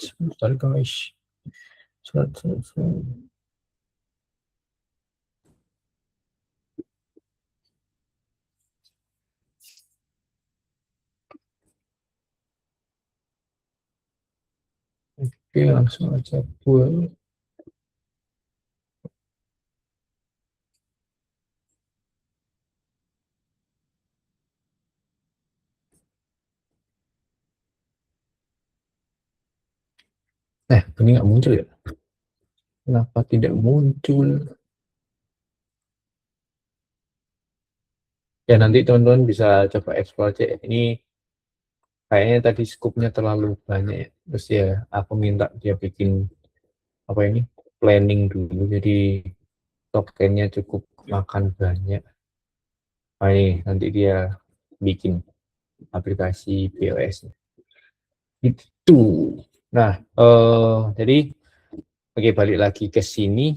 sebentar guys. Oke, langsung aja buat. Ini nggak muncul ya? Kenapa tidak muncul? Ya nanti teman-teman bisa coba explore aja. Ini kayaknya tadi skupnya terlalu banyak ya. Terus ya aku minta dia bikin apa ini planning dulu. Jadi tokennya cukup makan banyak. Nah, ini nanti dia bikin aplikasi POS. Itu. Nah, jadi oke balik lagi ke sini.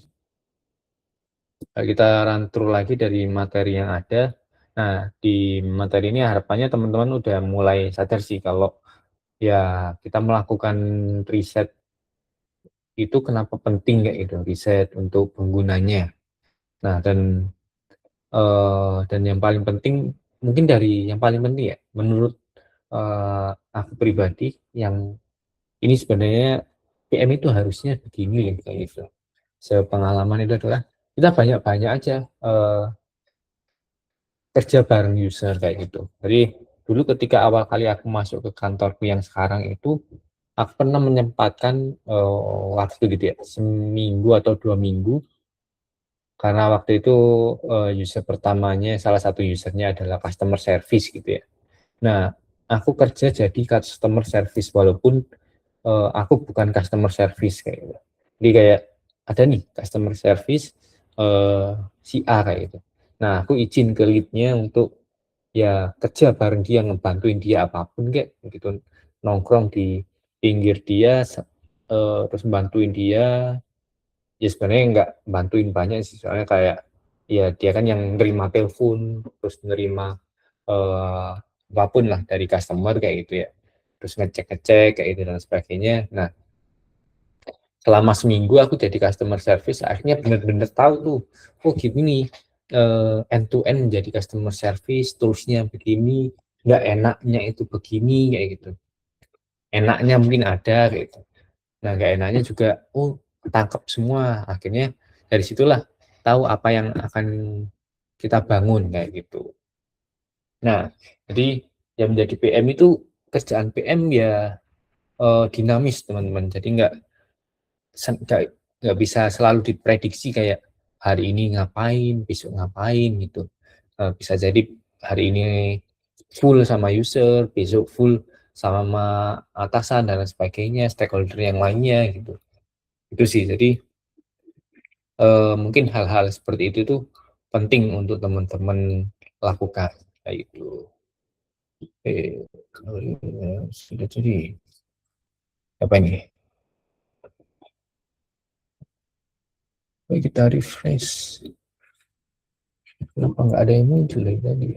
Kita run through lagi dari materi yang ada. Nah, di materi ini harapannya teman-teman udah mulai sadar sih kalau ya kita melakukan riset itu kenapa penting kayak gitu, riset untuk penggunanya. Nah, dan yang paling penting mungkin dari yang paling penting ya menurut aku pribadi yang ini sebenarnya PM itu harusnya begini kayak gitu. Sepengalaman itu adalah kita banyak-banyak aja kerja bareng user kayak gitu. Jadi dulu ketika awal kali aku masuk ke kantorku yang sekarang itu, aku pernah menyempatkan waktu gitu ya, seminggu atau 2 minggu, karena waktu itu user pertamanya, salah satu usernya adalah customer service gitu ya. Nah, aku kerja jadi customer service walaupun aku bukan customer service kayak gitu. Jadi kayak ada nih customer service si A kayak gitu. Nah, aku izin ke lead-nya untuk ya kerja bareng dia, ngebantuin dia apapun kayak gitu, nongkrong di pinggir dia, terus bantuin dia. Ya sebenarnya nggak bantuin banyak sih, soalnya kayak ya dia kan yang nerima telepon, terus nerima eh, apapun lah dari customer kayak gitu ya, terus ngecek-ngecek kayak gitu dan sebagainya. Nah, selama seminggu aku jadi customer service, akhirnya bener-bener tahu tuh, oh gini end to end menjadi customer service, terusnya begini, nggak enaknya itu begini kayak gitu, enaknya mungkin ada kayak gitu. Nah, nggak enaknya juga, oh tangkap semua. Akhirnya dari situlah tahu apa yang akan kita bangun kayak gitu. Nah, jadi yang menjadi PM itu, kerjaan PM ya dinamis teman-teman. Jadi nggak bisa selalu diprediksi kayak hari ini ngapain, besok ngapain gitu. Bisa jadi hari ini full sama user, besok full sama atasan dan sebagainya, stakeholder yang lainnya gitu. Itu sih. Jadi mungkin hal-hal seperti itu tuh penting untuk teman-teman lakukan kayak gitu. Kalau sudah jadi apa ini? Kita refresh. Kenapa nggak ada yang muncul dari tadi?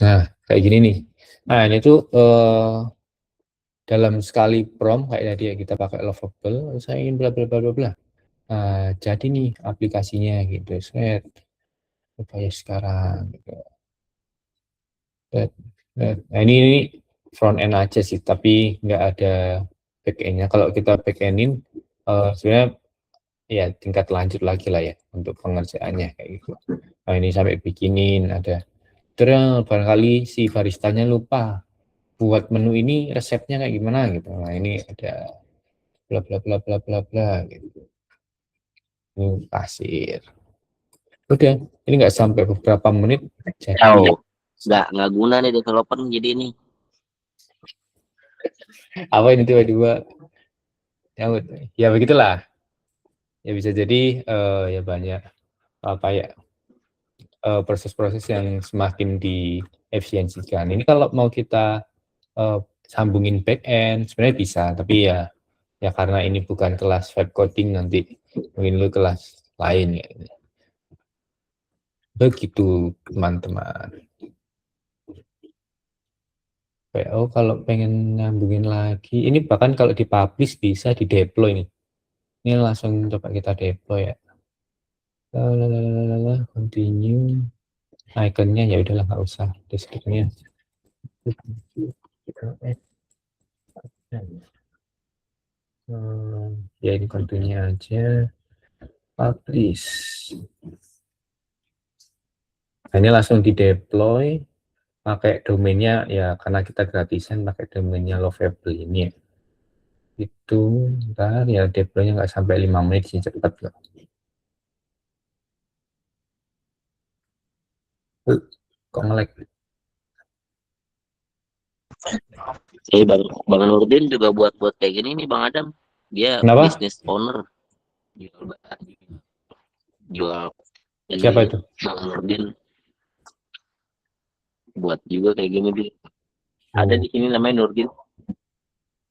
Nah, kayak gini nih. Nah, ini tuh dalam sekali prompt kayak tadi ya, kita pakai Lovable, saya ingin bla bla bla bla bla. Nah, jadi nih aplikasinya gitu. Set, coba ya sekarang gitu. Nah, ini front end aja sih, tapi nggak ada back end-nya. Kalau kita back end-in, sebenarnya ya tingkat lanjut lagi lah ya untuk pengerjaannya kayak gitu. Nah, ini sampai bikinin ada. Terus barangkali si baristanya lupa buat menu ini resepnya kayak gimana gitu. Nah, ini ada bla bla bla bla bla bla gitu. Ini pasir. Udah, ini nggak sampai beberapa menit jadi. Oh, nggak guna nih developer jadi ini. Apa ini tiba-tiba ya begitulah. Ya bisa jadi ya banyak apa ya proses-proses yang semakin diefisiensikan. Ini kalau mau kita sambungin back end sebenarnya bisa, tapi ya karena ini bukan kelas web coding, nanti mungkin lu kelas lain ya. Begitu teman-teman. Oh, kalau pengen nyambungin lagi, ini bahkan kalau dipublish bisa di deploy nih. Ini langsung coba kita deploy ya. Lalalala, continue. Iconnya ya udahlah nggak usah. Deskripsinya. Ya ini continue aja. Publish. Nah, ini langsung di deploy. Pakai domainnya ya, karena kita gratisan pakai domainnya Lovable ini ya. Itu ntar ya deploynya nggak sampai 5 menit sih, cepat kok. Kok nge-lag? Bang Nurdin juga buat kayak gini nih Bang Adam. Dia Kenapa? business owner jual jual Siapa ini itu? Bang Nurdin buat juga kayak gini dia. Ada Oh, di sini namanya Nurdin.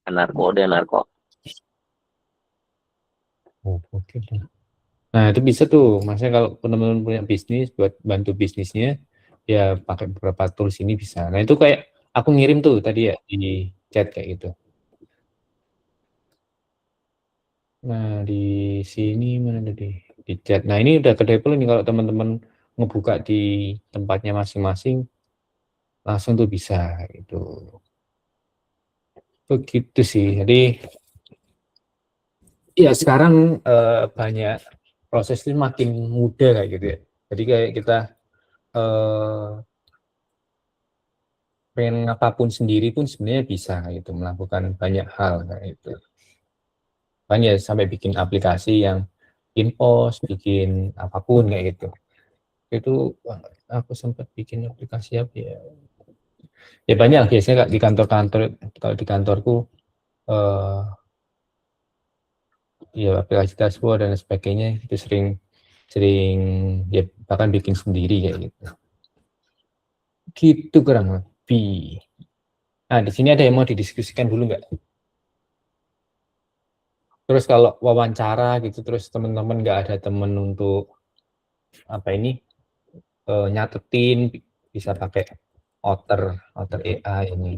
Anarko, ada Anarko. oke. Nah, itu bisa tuh. Maksudnya kalau teman-teman punya bisnis buat bantu bisnisnya, ya pakai beberapa tools ini bisa. Nah, itu kayak aku ngirim tuh tadi ya di chat kayak gitu. Nah, di sini mana tadi? Di chat. Nah, ini udah ke deploy nih kalau teman-teman ngebuka di tempatnya masing-masing, langsung tuh bisa gitu. Begitu sih. Jadi ya sekarang banyak proses ini makin mudah kayak gitu ya. Jadi kayak kita eh, pengen apapun sendiri pun sebenarnya bisa gitu, melakukan banyak hal kayak itu. Kan ya sampai bikin aplikasi yang bikin post, bikin apapun kayak gitu. Itu aku sempat bikin aplikasi apa ya? Ya banyak biasanya di kantor-kantor, kalau di kantorku eh, ya aplikasi dashboard dan sebagainya itu sering sering ya bahkan bikin sendiri kayak gitu. Gitu kurang lebih. Nah, di sini ada yang mau didiskusikan dulu nggak? Terus kalau wawancara gitu, terus teman-teman nggak ada temen untuk apa ini nyatetin, bisa pakai Otter AI ini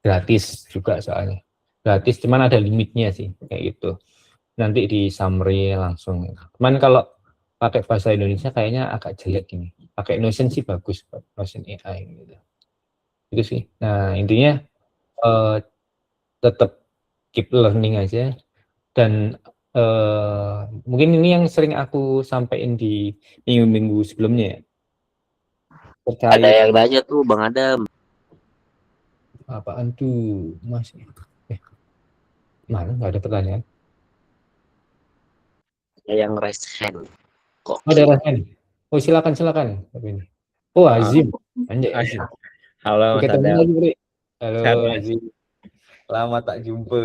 gratis juga soalnya. Gratis, cuman ada limitnya sih kayak gitu. Nanti di summary langsung. Cuman kalau pakai bahasa Indonesia kayaknya agak jelek ini. Pakai Notion sih bagus, Notion AI gitu. Itu sih. Nah, intinya eh, tetap keep learning aja dan mungkin ini yang sering aku sampaikan di minggu-minggu sebelumnya ya, Ada terkait yang nanya tuh Bang Adam, apaan tuh Mas? Mana nggak ada pertanyaan? ada yang raise hand. Oh, ada Gokil. rasanya nih. Oh, silakan silakan. Tapi ini. Oh, Ah, Azim. Anjay ah, Azim. halo Oke, Mas ketemu Adam, lagi, Bre. Halo sehat Mas. Azim. Lama tak jumpa.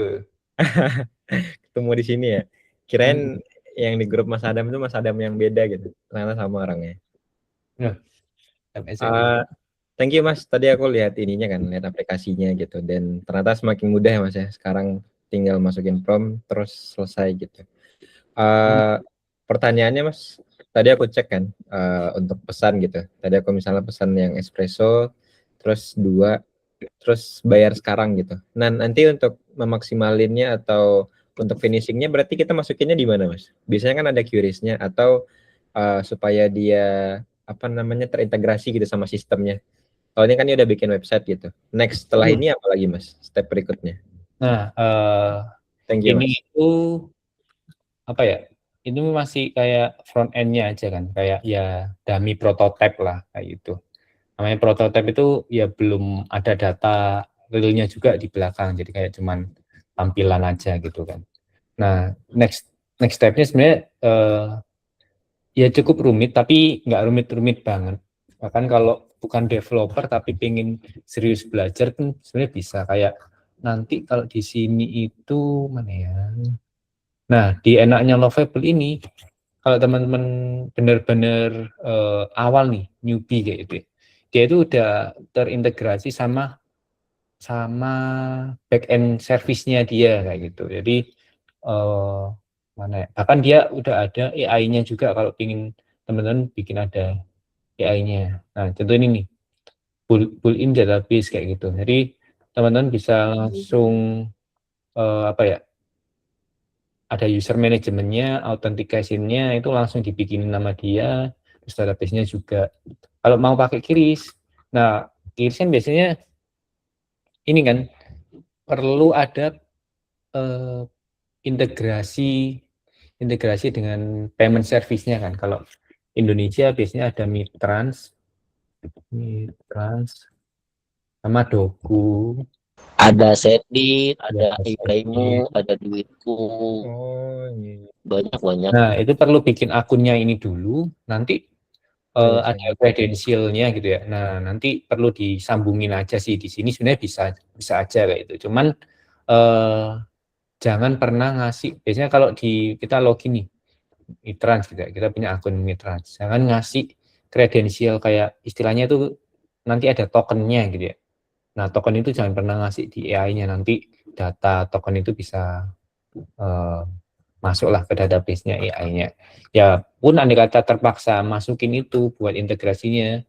Ketemu di sini ya. Kirain yang di grup Mas Adam itu Mas Adam yang beda gitu. Ternyata sama orangnya. Nah, MSN ini. Ah, thank you Mas. Tadi aku lihat ininya kan, lihat aplikasinya gitu. Dan ternyata semakin mudah ya Mas ya. Sekarang tinggal masukin prompt terus selesai gitu. Ah, pertanyaannya Mas, tadi aku cek kan untuk pesan gitu. Tadi aku misalnya pesan yang espresso, terus dua, terus bayar sekarang gitu. Nah, nanti untuk memaksimalinnya atau untuk finishingnya berarti kita masukinnya di mana, Mas? Biasanya kan ada QRIS-nya atau supaya dia apa namanya terintegrasi gitu sama sistemnya. Kalau ini kan dia udah bikin website gitu. Next setelah ini apa lagi, Mas? Step berikutnya. Nah, Thank you, ini Mas. itu apa ya? Itu masih kayak front end-nya aja kan, kayak ya dummy prototype lah kayak gitu. Namanya prototype itu ya belum ada data realnya juga di belakang, jadi kayak cuman tampilan aja gitu kan. Nah, next next step-nya sebenarnya ya cukup rumit, tapi nggak rumit-rumit banget. Bahkan kalau bukan developer tapi pengen serius belajar kan sebenarnya bisa. Kayak nanti kalau di sini itu mana ya? Nah, di enaknya Lovable ini, kalau teman-teman benar-benar awal nih, newbie kayak gitu, dia itu udah terintegrasi sama sama back end service-nya dia kayak gitu. Jadi eh, mana ya? Bahkan dia udah ada AI-nya juga kalau ingin teman-teman bikin ada AI-nya. Nah, contoh ini nih, built-in database kayak gitu. Jadi teman-teman bisa langsung apa ya? Ada user manajemennya, authentication-nya itu langsung dibikinin nama dia, terus database-nya juga. Kalau mau pakai QRIS, nah QRIS kan biasanya ini kan perlu ada eh, integrasi integrasi dengan payment service-nya kan. Kalau Indonesia biasanya ada Mitrans sama Doku, Ada Sedit, ya ada Iplaymu, Sedit. ada Duitku, Oh, iya. banyak-banyak. Nah, itu perlu bikin akunnya ini dulu, nanti Oh iya, ada saya. kredensialnya gitu ya. Nah, nanti perlu disambungin aja sih di sini sebenarnya bisa bisa aja kayak itu. Cuman eh, jangan pernah ngasih. Biasanya kalau di kita login nih Mitrans gitu ya, kita punya akun Mitrans. Jangan ngasih kredensial kayak istilahnya itu nanti ada tokennya gitu ya. Nah, token itu jangan pernah ngasih di AI-nya, nanti data token itu bisa eh, masuklah ke database-nya AI-nya. Ya pun andai kata terpaksa masukin itu buat integrasinya,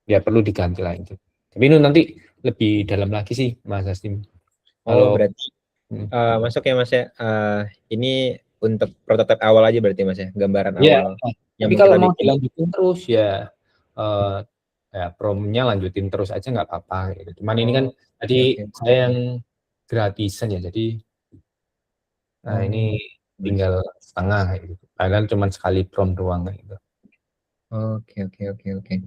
ya perlu diganti lah itu. Tapi itu nanti lebih dalam lagi sih Mas Hasim. Oh, Kalau berarti masuk ya Mas ya. Ini untuk prototipe awal aja berarti Mas ya, gambaran ya, awal yang tapi mau kalau kita mau bikin. dilanjutin terus ya, ya promnya lanjutin terus aja nggak apa-apa. Gitu. Cuman ini kan Oh, tadi oke. saya yang gratisan ya, jadi nah ini Oh, Mas. tinggal setengah gitu. Padahal cuma sekali prom doang gitu. Oke.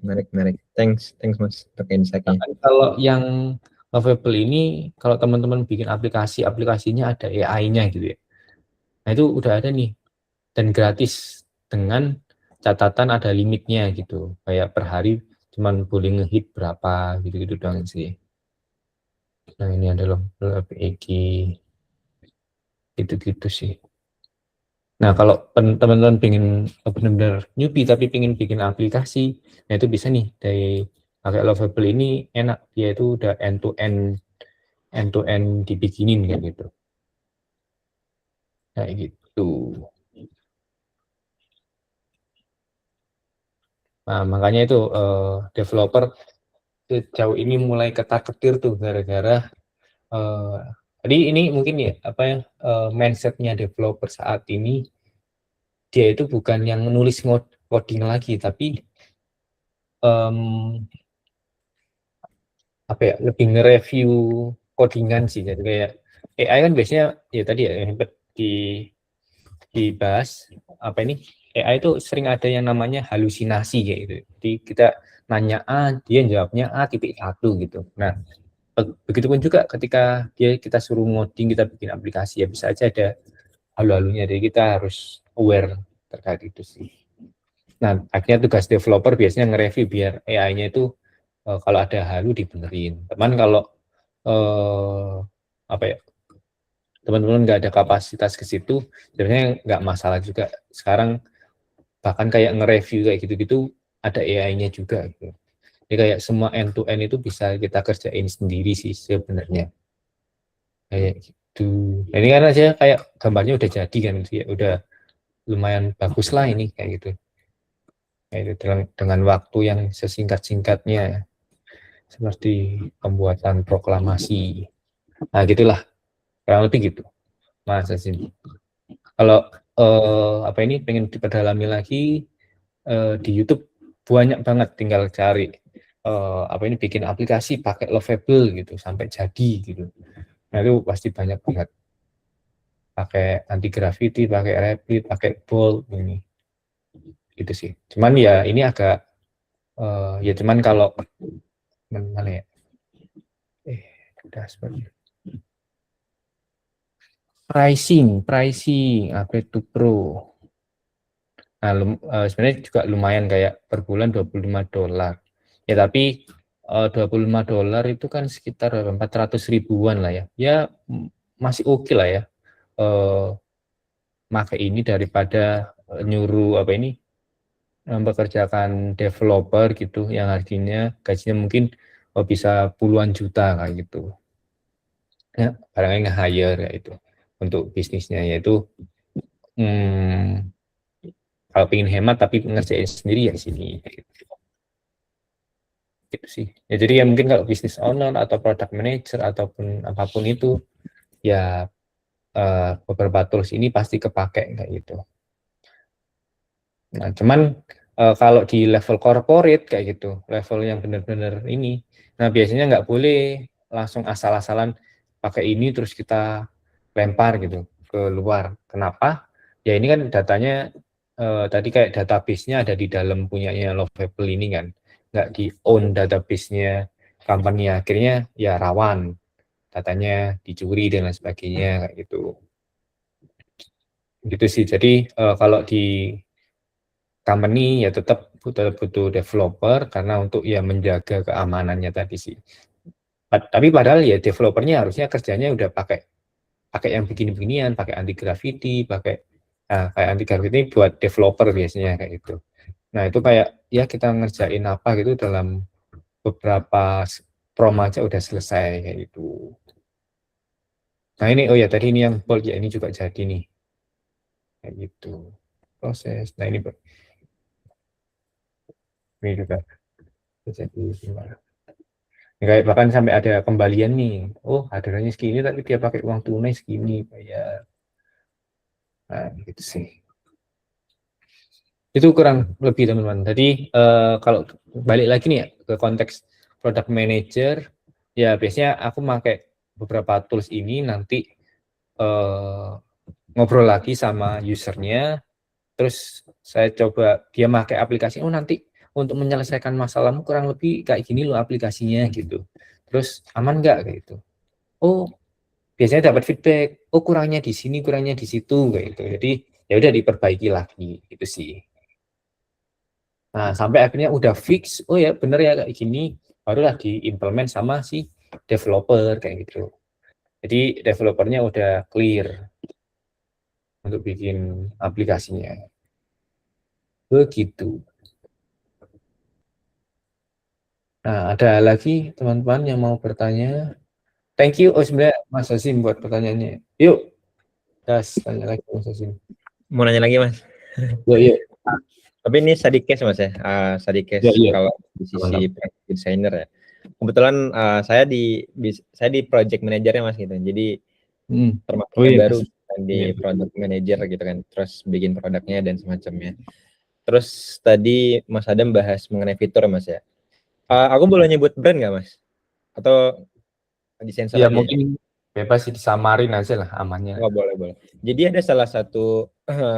Menarik. Thanks Mas untuk insight-nya. Nah, kalau yang lovable ini, kalau teman-teman bikin aplikasinya ada AI-nya gitu ya. Nah itu udah ada nih dan gratis dengan catatan ada limitnya gitu. Kayak per hari cuman boleh ngehit berapa gitu-gitu doang sih. Nah ini ada loh APG gitu-gitu sih. Nah kalau teman-teman pengen benar-benar newbie tapi pengen bikin aplikasi, nah itu bisa nih dari pakai Lovable ini enak, dia itu udah end to end dibikinin kayak gitu. Kayak gitu. Nah makanya itu developer sejauh ini mulai ketar-ketir tuh gara-gara jadi ini mungkin ya apa ya mindsetnya developer saat ini dia itu bukan yang menulis coding lagi tapi um, apa ya lebih nge-review codingan sih. Jadi kayak AI kan biasanya ya tadi ya yang dibahas apa ini AI itu sering ada yang namanya halusinasi kayak gitu. Jadi kita nanya A, dia jawabnya A titik satu gitu. Nah, begitupun juga ketika kita suruh ngoding, kita bikin aplikasi ya bisa aja ada halu-halunya. Jadi kita harus aware terkait itu sih. Nah, akhirnya tugas developer biasanya nge-review biar AI-nya itu kalau ada halu dibenerin. Teman kalau apa ya teman-teman nggak ada kapasitas ke situ, sebenarnya nggak masalah juga. Sekarang bahkan kayak nge-review kayak gitu-gitu ada AI-nya juga. Gitu. Jadi kayak semua end to end itu bisa kita kerjain sendiri sih sebenarnya. Kayak gitu. Nah, ini kan aja kayak gambarnya udah jadi kan, ya udah lumayan bagus lah ini kayak gitu. Kayak itu dengan waktu yang sesingkat-singkatnya seperti pembuatan proklamasi. Nah, gitulah. Kurang lebih gitu. Mas Asin. Kalau apa ini pengen diperdalami lagi di YouTube banyak banget tinggal cari apa ini bikin aplikasi pakai Lovable gitu sampai jadi gitu. Nah itu pasti banyak banget pakai anti gravity, pakai Replit, pakai Bolt ini gitu sih. Cuman ya ini agak ya cuman kalau mana ya? Dashboard. Pricing apa itu Pro. Nah, sebenarnya juga lumayan kayak per bulan $25. Ya tapi $25 itu kan sekitar 400 ribuan lah ya. Ya masih oke lah ya. Pakai ini daripada nyuruh apa ini mempekerjakan developer gitu yang gajinya mungkin bisa puluhan juta kayak gitu. Ya, barangnya nge-hire ya itu untuk bisnisnya yaitu kalau pengen hemat tapi ngerjain sendiri ya di sini gitu sih ya. Jadi ya mungkin kalau bisnis owner atau product manager ataupun apapun itu ya beberapa tools ini pasti kepake kayak gitu. Nah cuman kalau di level corporate kayak gitu, level yang benar-benar ini, nah biasanya nggak boleh langsung asal-asalan pakai ini terus kita lempar gitu ke luar. Kenapa? Ya ini kan datanya tadi kayak database-nya ada di dalam punyanya Lovable ini kan, nggak di own database-nya company, akhirnya ya rawan datanya dicuri dan lain sebagainya kayak gitu. Gitu sih. Jadi kalau di company ya tetap butuh developer karena untuk ya menjaga keamanannya tadi sih. Tapi padahal ya developernya harusnya kerjanya udah pakai yang begini-beginian, pakai anti gravity, pakai kayak anti gravity buat developer biasanya kayak gitu. Nah itu kayak ya kita ngerjain apa gitu dalam beberapa prom aja udah selesai kayak gitu. Nah ini, oh ya tadi ini yang bold ya, ini juga jadi nih. Kayak gitu. Proses. Nah ini juga jadi gimana. Kayak bahkan sampai ada kembalian nih. Oh, orderannya segini tapi dia pakai uang tunai segini bayar. Nah, gitu sih. Itu kurang lebih teman-teman. Jadi kalau balik lagi nih ya ke konteks product manager, ya biasanya aku pakai beberapa tools ini nanti ngobrol lagi sama usernya, terus saya coba dia pakai aplikasi, oh nanti untuk menyelesaikan masalahmu kurang lebih kayak gini loh aplikasinya gitu. Terus aman nggak kayak gitu? Oh biasanya dapat feedback, oh kurangnya di sini, kurangnya di situ kayak gitu. Jadi ya udah diperbaiki lagi gitu sih. Nah, sampai akhirnya udah fix, oh ya bener ya kayak gini, barulah diimplement sama si developer kayak gitu. Jadi developernya udah clear untuk bikin aplikasinya. Begitu. Nah, ada lagi teman-teman yang mau bertanya? Thank you, oh sebenarnya Mas Hasim buat pertanyaannya. Yuk, gas, tanya lagi Mas Hasim. Mau nanya lagi Mas? Yuk. Tapi ini study case Mas ya, study case kalau di sisi product designer ya. Kebetulan saya di project manajernya Mas gitu. Jadi termasuk yang baru di product manager gitu kan. Terus bikin produknya dan semacamnya. Terus tadi Mas Adam bahas mengenai fitur Mas ya. Aku boleh nyebut brand nggak Mas? Atau di sensor ya aja? mungkin bebas sih disamarin aja lah amannya. Oh boleh. Jadi ada salah satu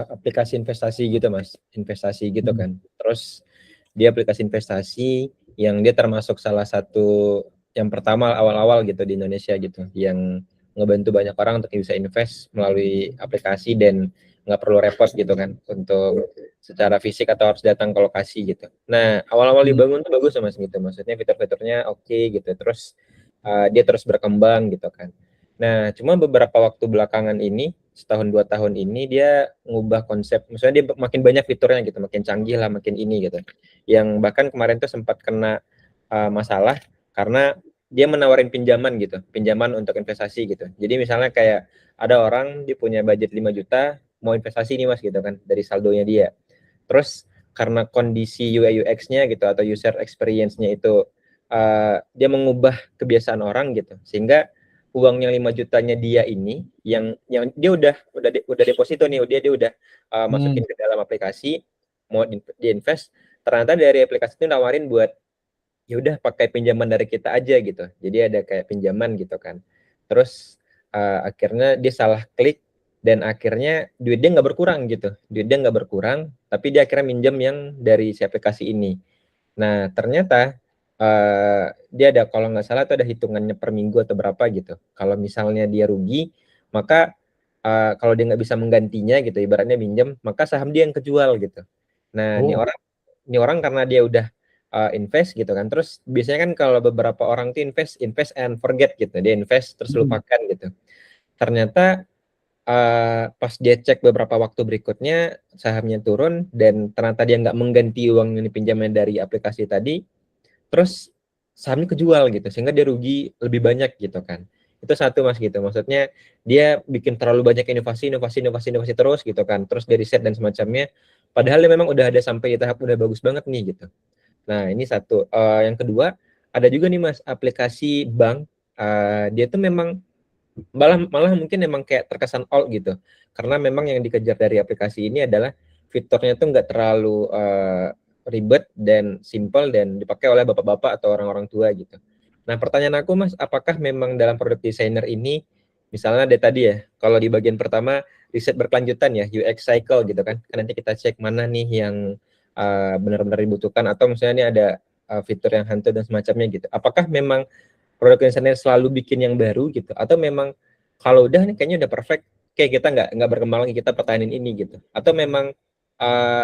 aplikasi investasi gitu Mas, investasi gitu kan. Terus dia aplikasi investasi yang dia termasuk salah satu yang pertama awal-awal gitu di Indonesia gitu, yang ngebantu banyak orang untuk bisa invest melalui aplikasi dan nggak perlu repot gitu kan untuk secara fisik atau harus datang ke lokasi gitu. Nah awal-awal dibangun tuh bagus Mas gitu, maksudnya fitur-fiturnya oke gitu, terus dia terus berkembang gitu kan. Nah, cuma beberapa waktu belakangan ini, setahun 2 tahun ini dia ngubah konsep, maksudnya dia makin banyak fiturnya gitu, makin canggih lah, makin ini gitu. Yang bahkan kemarin tuh sempat kena masalah karena dia menawarin pinjaman gitu, pinjaman untuk investasi gitu. Jadi misalnya kayak ada orang dia punya budget 5 juta, mau investasi nih Mas gitu kan, dari saldonya dia. Terus karena kondisi UI UX-nya gitu atau user experience-nya itu dia mengubah kebiasaan orang gitu, sehingga uang yang 5 jutanya dia ini yang dia udah deposito nih, dia udah masukin ke dalam aplikasi, mau diinvest, ternyata dari aplikasi itu nawarin buat ya udah pakai pinjaman dari kita aja gitu. Jadi ada kayak pinjaman gitu kan. Terus akhirnya dia salah klik dan akhirnya duit dia nggak berkurang gitu. Duit dia nggak berkurang, tapi dia akhirnya minjem yang dari si aplikasi ini. Nah, ternyata dia ada kalau nggak salah itu ada hitungannya per minggu atau berapa gitu. Kalau misalnya dia rugi, maka kalau dia nggak bisa menggantinya gitu, ibaratnya minjem, maka saham dia yang kejual gitu. Nah, ini orang karena dia udah invest gitu kan. Terus biasanya kan kalau beberapa orang tuh invest and forget gitu. Dia invest terus lupakan gitu. Ternyata pas dia cek beberapa waktu berikutnya sahamnya turun dan ternyata dia nggak mengganti uang yang dipinjamnya dari aplikasi tadi, terus sahamnya kejual gitu sehingga dia rugi lebih banyak gitu kan. Itu satu Mas gitu, maksudnya dia bikin terlalu banyak inovasi terus gitu kan, terus dia riset dan semacamnya, padahal dia memang udah ada sampai di tahap udah bagus banget nih gitu. Nah ini satu. Yang kedua ada juga nih Mas aplikasi bank, dia tuh memang malah mungkin memang kayak terkesan old gitu, karena memang yang dikejar dari aplikasi ini adalah fiturnya tuh nggak terlalu ribet dan simple dan dipakai oleh bapak-bapak atau orang-orang tua gitu. Nah pertanyaan aku Mas, apakah memang dalam product designer ini, misalnya dari tadi ya, kalau di bagian pertama riset berkelanjutan ya, UX cycle gitu kan nanti kita cek mana nih yang benar-benar dibutuhkan, atau misalnya ini ada fitur yang hantu dan semacamnya gitu. Apakah memang produk designer selalu bikin yang baru gitu, atau memang kalau udah nih kayaknya udah perfect, kayak kita nggak berkembang lagi, kita pertahanin ini gitu, atau memang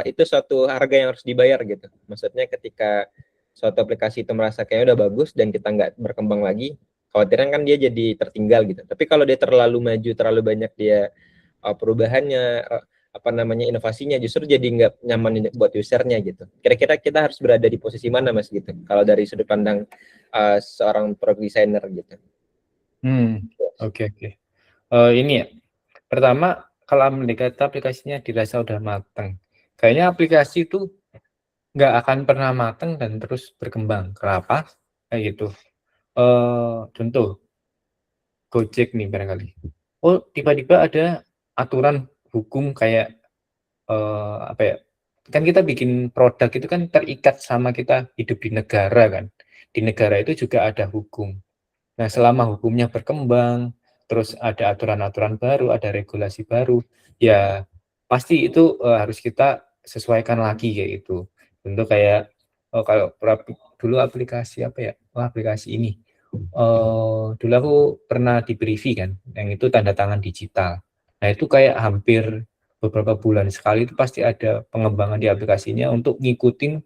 itu suatu harga yang harus dibayar gitu, maksudnya ketika suatu aplikasi itu merasa kayaknya udah bagus dan kita nggak berkembang lagi, khawatirnya kan dia jadi tertinggal gitu. Tapi kalau dia terlalu maju, terlalu banyak dia perubahannya, apa namanya, inovasinya, justru jadi nggak nyaman buat usernya gitu. Kira-kira kita harus berada di posisi mana Mas gitu, kalau dari sudut pandang seorang product designer gitu. Oke. Ini ya, pertama kalau mendekati aplikasinya dirasa udah mateng, kayaknya aplikasi itu nggak akan pernah mateng dan terus berkembang. Kenapa? Kayak gitu. Contoh Gojek nih barangkali. Oh, tiba-tiba ada aturan hukum kayak apa ya? Kan kita bikin produk itu kan terikat sama kita hidup di negara kan. Di negara itu juga ada hukum. Nah, selama hukumnya berkembang, terus ada aturan-aturan baru, ada regulasi baru, ya pasti itu harus kita sesuaikan lagi kayak gitu. Untuk kayak kalau dulu aplikasi apa ya? Oh, aplikasi ini. Dulu aku pernah di Brivi kan, yang itu tanda tangan digital. Nah, itu kayak hampir beberapa bulan sekali itu pasti ada pengembangan di aplikasinya untuk ngikutin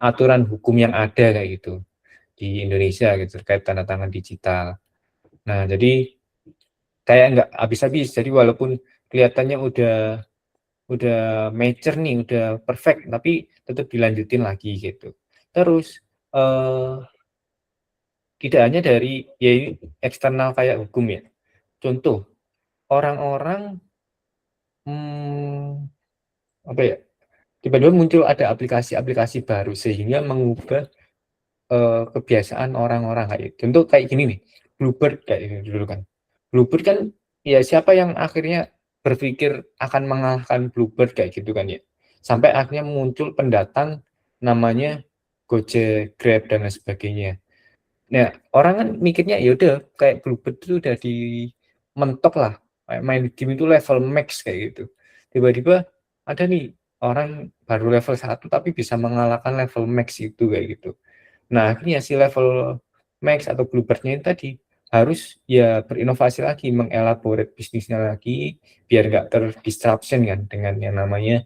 aturan hukum yang ada kayak gitu di Indonesia gitu terkait tanda tangan digital. Nah, jadi kayak nggak habis-habis. Jadi walaupun kelihatannya udah mature nih, udah perfect, tapi tetap dilanjutin lagi gitu. Terus tidak hanya dari ya ini eksternal kayak hukum ya. Contoh orang-orang apa ya? Tiba-tiba muncul ada aplikasi-aplikasi baru sehingga mengubah kebiasaan orang-orang kayak gitu. Contoh kayak gini nih, Bluebird kayak gini dulu kan. Bluebird kan ya siapa yang akhirnya berpikir akan mengalahkan Bluebird kayak gitu kan ya. Sampai akhirnya muncul pendatang namanya Gojek, Grab dan lain sebagainya. Nah, orang kan mikirnya ya udah kayak Bluebird itu udah mentok lah. Kayak main game itu level max kayak gitu. Tiba-tiba ada nih orang baru level 1 tapi bisa mengalahkan level max itu kayak gitu. Nah, akhirnya si level max atau bluebird-nya ini tadi harus ya berinovasi lagi, mengelaborate bisnisnya lagi biar nggak ter-disruption kan dengan yang namanya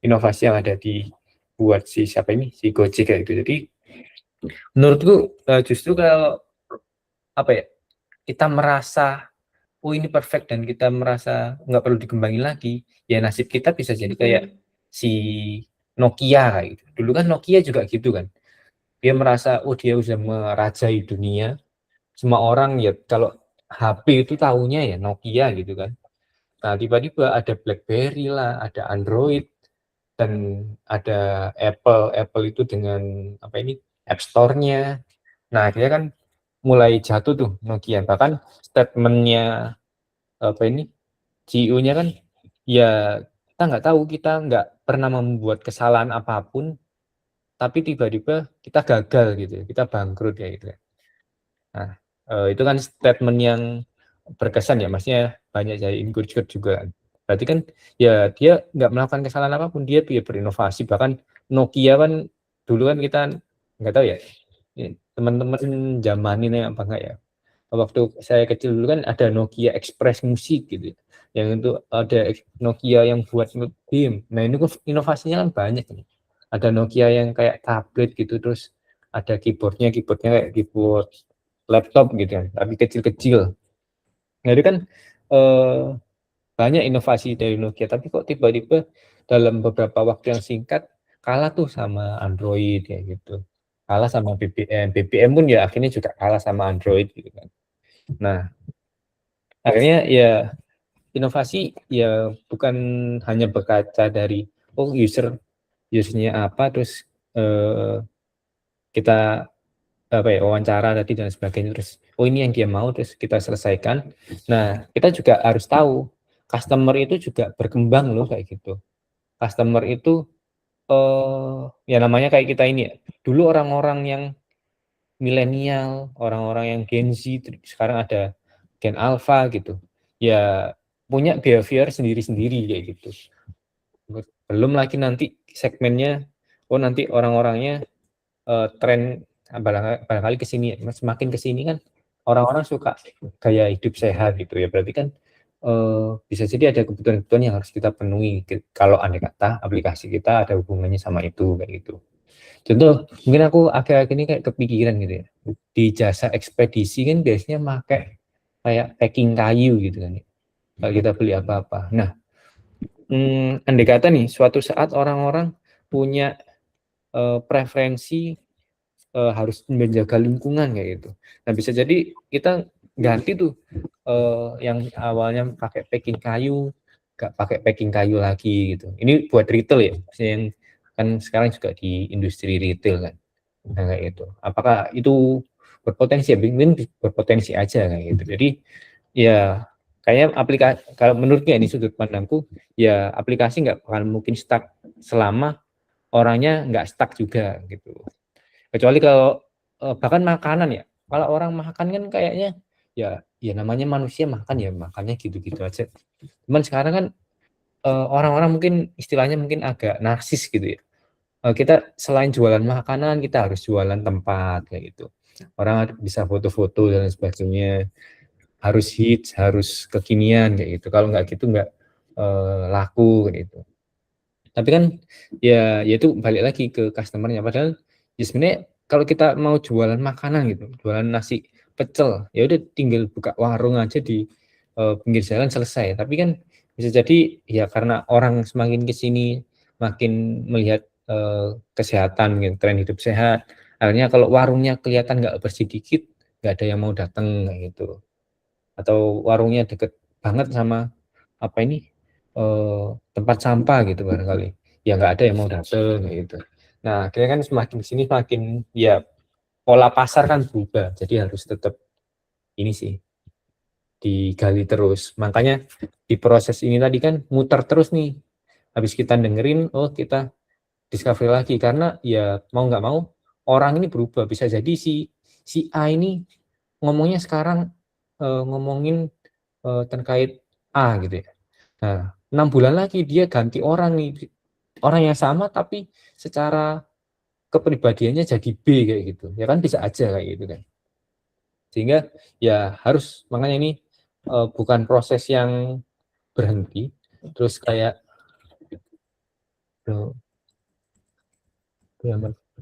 inovasi yang ada di buat si siapa ini si Gojek kayak gitu. Jadi menurutku justru kalau apa ya kita merasa oh ini perfect dan kita merasa nggak perlu dikembangin lagi, ya nasib kita bisa jadi kayak si Nokia kayak gitu. Dulu kan Nokia juga gitu kan. Dia merasa, oh dia udah merajai dunia. Semua orang ya kalau HP itu tahunya ya Nokia gitu kan. Nah tiba-tiba ada BlackBerry lah, ada Android, dan ada Apple. Apple itu dengan apa ini App Store-nya. Nah akhirnya kan mulai jatuh tuh Nokia. Bahkan statementnya apa ini CEO-nya kan ya kita nggak tahu, kita nggak pernah membuat kesalahan apapun, tapi tiba-tiba kita gagal gitu, kita bangkrut kayak gitu. Nah, itu kan statement yang berkesan ya, maksudnya banyak jadi encouragement juga. Berarti kan ya dia nggak melakukan kesalahan apapun, dia berinovasi. Bahkan Nokia kan dulu kan kita nggak tahu ya, teman-teman zaman ini apa enggak ya. Waktu saya kecil dulu kan ada Nokia Express Musik gitu, yang itu ada Nokia yang buat game. Nah ini kan inovasinya kan banyak nih. Ada Nokia yang kayak tablet gitu, terus ada keyboardnya kayak keyboard laptop gitu kan, tapi kecil-kecil. Nah itu kan eh, banyak inovasi dari Nokia, tapi kok tiba-tiba dalam beberapa waktu yang singkat kalah tuh sama Android kayak gitu. Kalah sama BBM. BBM pun ya akhirnya juga kalah sama Android gitu kan. Nah, akhirnya ya inovasi ya bukan hanya berkaca dari oh usernya apa terus kita apa ya wawancara tadi dan sebagainya, terus oh ini yang dia mau terus kita selesaikan. Nah kita juga harus tahu customer itu juga berkembang loh kayak gitu. Customer itu ya namanya kayak kita ini ya, dulu orang-orang yang milenial, orang-orang yang Gen Z, sekarang ada Gen Alpha gitu ya, punya behavior sendiri-sendiri kayak gitu. Belum lagi nanti segmennya, oh nanti orang-orangnya tren barangkali ke sini, semakin ke sini kan orang-orang suka gaya hidup sehat gitu ya. Berarti kan bisa jadi ada kebutuhan-kebutuhan yang harus kita penuhi kalau andai kata aplikasi kita ada hubungannya sama itu kayak gitu. Contoh, mungkin aku akhir-akhir ini kayak kepikiran gitu ya. Di jasa ekspedisi kan biasanya pakai kayak packing kayu gitu kan ya. Kalau kita beli apa-apa. Nah, andai kata nih suatu saat orang-orang punya preferensi harus menjaga lingkungan kayak gitu. Nah bisa jadi kita ganti tuh yang awalnya pakai packing kayu, nggak pakai packing kayu lagi gitu. Ini buat retail ya, yang kan sekarang juga di industri retail kan, nah, kayak itu. Apakah itu berpotensi? Mungkin berpotensi aja kayak gitu. Jadi ya kayaknya aplikasi, kalau menurutnya ini sudut pandangku, ya aplikasi nggak akan mungkin stuck selama orangnya nggak stuck juga gitu. Kecuali kalau bahkan makanan ya, kalau orang makan kan kayaknya ya namanya manusia makan ya makannya gitu-gitu aja. Cuman sekarang kan orang-orang mungkin istilahnya mungkin agak narsis gitu ya. Kita selain jualan makanan kita harus jualan tempat kayak gitu. Orang bisa foto-foto dan sebagainya, harus hits, harus kekinian kayak gitu. Kalau nggak gitu nggak laku kayak gitu. Tapi kan ya itu balik lagi ke customernya. Padahal ya sebenarnya kalau kita mau jualan makanan gitu, jualan nasi pecel, ya udah tinggal buka warung aja di pinggir jalan selesai. Tapi kan bisa jadi ya karena orang semakin ke sini makin melihat kesehatan gitu, tren hidup sehat. Akhirnya kalau warungnya kelihatan nggak bersih dikit, nggak ada yang mau datang kayak gitu. Atau warungnya deket banget sama apa ini tempat sampah gitu barangkali, ya nggak ada yang mau datang kayak gitu. Nah akhirnya kan semakin sini semakin ya pola pasar kan berubah, jadi harus tetap ini sih digali terus. Makanya di proses ini tadi kan muter terus nih, habis kita dengerin oh kita discovery lagi, karena ya mau nggak mau orang ini berubah. Bisa jadi si A ini ngomongnya sekarang ngomongin terkait A gitu ya. Nah, 6 bulan lagi dia ganti orang nih, orang yang sama tapi secara kepribadiannya jadi B kayak gitu. Ya kan bisa aja kayak gitu kan. Sehingga ya harus, makanya ini bukan proses yang berhenti. Terus kayak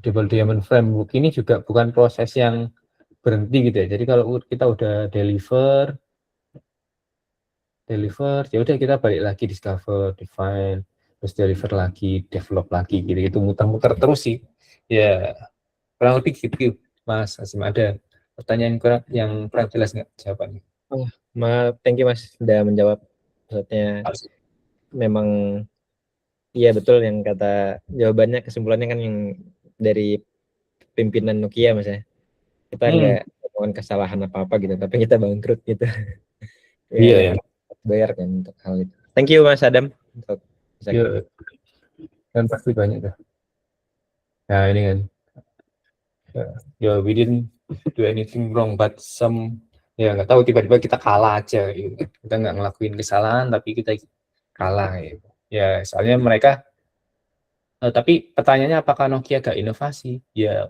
development framework ini juga bukan proses yang berhenti gitu ya. Jadi kalau kita udah deliver ya udah kita balik lagi discover, define, terus deliver lagi, develop lagi gitu muter-muter terus sih. Ya kurang lebih gitu Mas Asim. Ada pertanyaan kurang jelas nggak jawabannya? Oh, thank you Mas sudah menjawab. Maksudnya memang iya betul yang kata jawabannya, kesimpulannya kan yang dari pimpinan Nokia Mas ya. Kita nggak melakukan kesalahan apa-apa gitu, tapi kita bangkrut gitu. Iya Ya, ya. bayar kan untuk hal itu. Thank you Mas Adam untuk Iya. Kan pasti banyak tuh. Nah ini kan, ya we didn't do anything wrong, but ya nggak tahu tiba-tiba kita kalah aja gitu. Kita nggak ngelakuin kesalahan tapi kita kalah gitu. Ya soalnya mereka tapi pertanyaannya apakah Nokia gak inovasi? Ya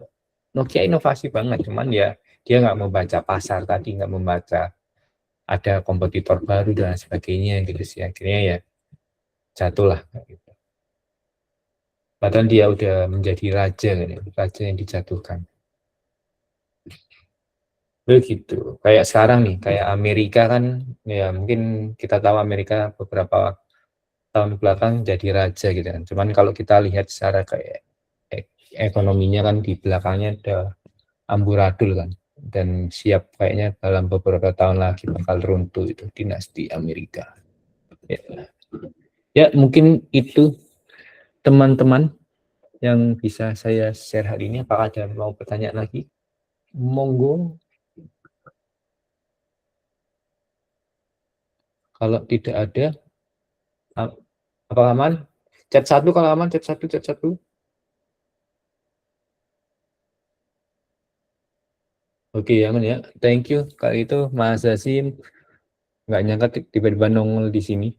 Nokia inovasi banget, cuman ya dia nggak membaca pasar tadi, nggak membaca ada kompetitor baru dan sebagainya gitu sih. Akhirnya ya jatuhlah gitu. Padahal dia udah menjadi raja gitu, raja yang dijatuhkan. Begitu. Kayak sekarang nih, kayak Amerika kan, ya mungkin kita tahu Amerika beberapa tahun belakang jadi raja gitu kan. Cuman kalau kita lihat secara kayak ekonominya kan di belakangnya ada amburadul kan. Dan siap kayaknya dalam beberapa tahun lagi bakal runtuh itu dinasti Amerika. Ya, ya mungkin itu teman-teman yang bisa saya share hari ini. Apakah ada mau pertanyaan lagi? Monggo. Kalau tidak ada, apa aman? Chat satu kalau aman, chat satu. Oke, aman ya. Thank you. Kali itu Mas Zasim nggak nyangka tiba-tiba nongol di sini.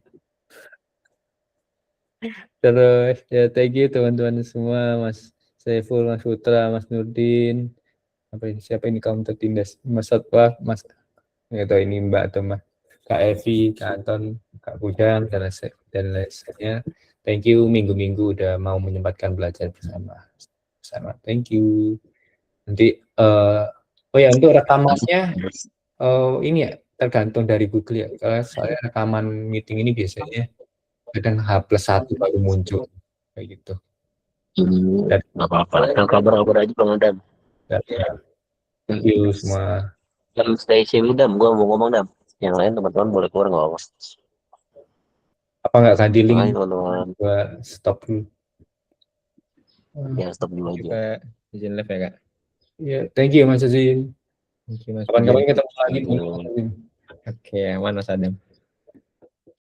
Terus ya thank you teman-teman semua, Mas Saiful, Mas Putra, Mas Nurdin. Apa ini? Siapa ini kamu tertindas? Mas Satwa, Mas nggak tahu ini Mbak atau Mas Kak Evi, Kak Anton, Kak Bujang dan lainnya. Thank you minggu-minggu udah mau menyempatkan belajar bersama. Thank you. Nanti oh ya untuk rekamannya ini ya tergantung dari Google ya. Kalau saya rekaman meeting ini biasanya kadang H+1 baru muncul kayak gitu. Nggak apa-apa lah, yang kabar aja Bang Adam. Thank you semua. Dam, stay sini Dam, gua mau ngomong Dam. Yang lain teman-teman boleh keluar nggak apa-apa. Apa nggak Kak Diling? Makasih teman-teman. Gua stop dulu. Ya stop dulu aja. Juga izin live ya Kak. Ya, thank you Mas Azin. Thank you Mas Kapan-kapan Pujian. ketemu lagi. Thank you. Oke, aman Mas Adam.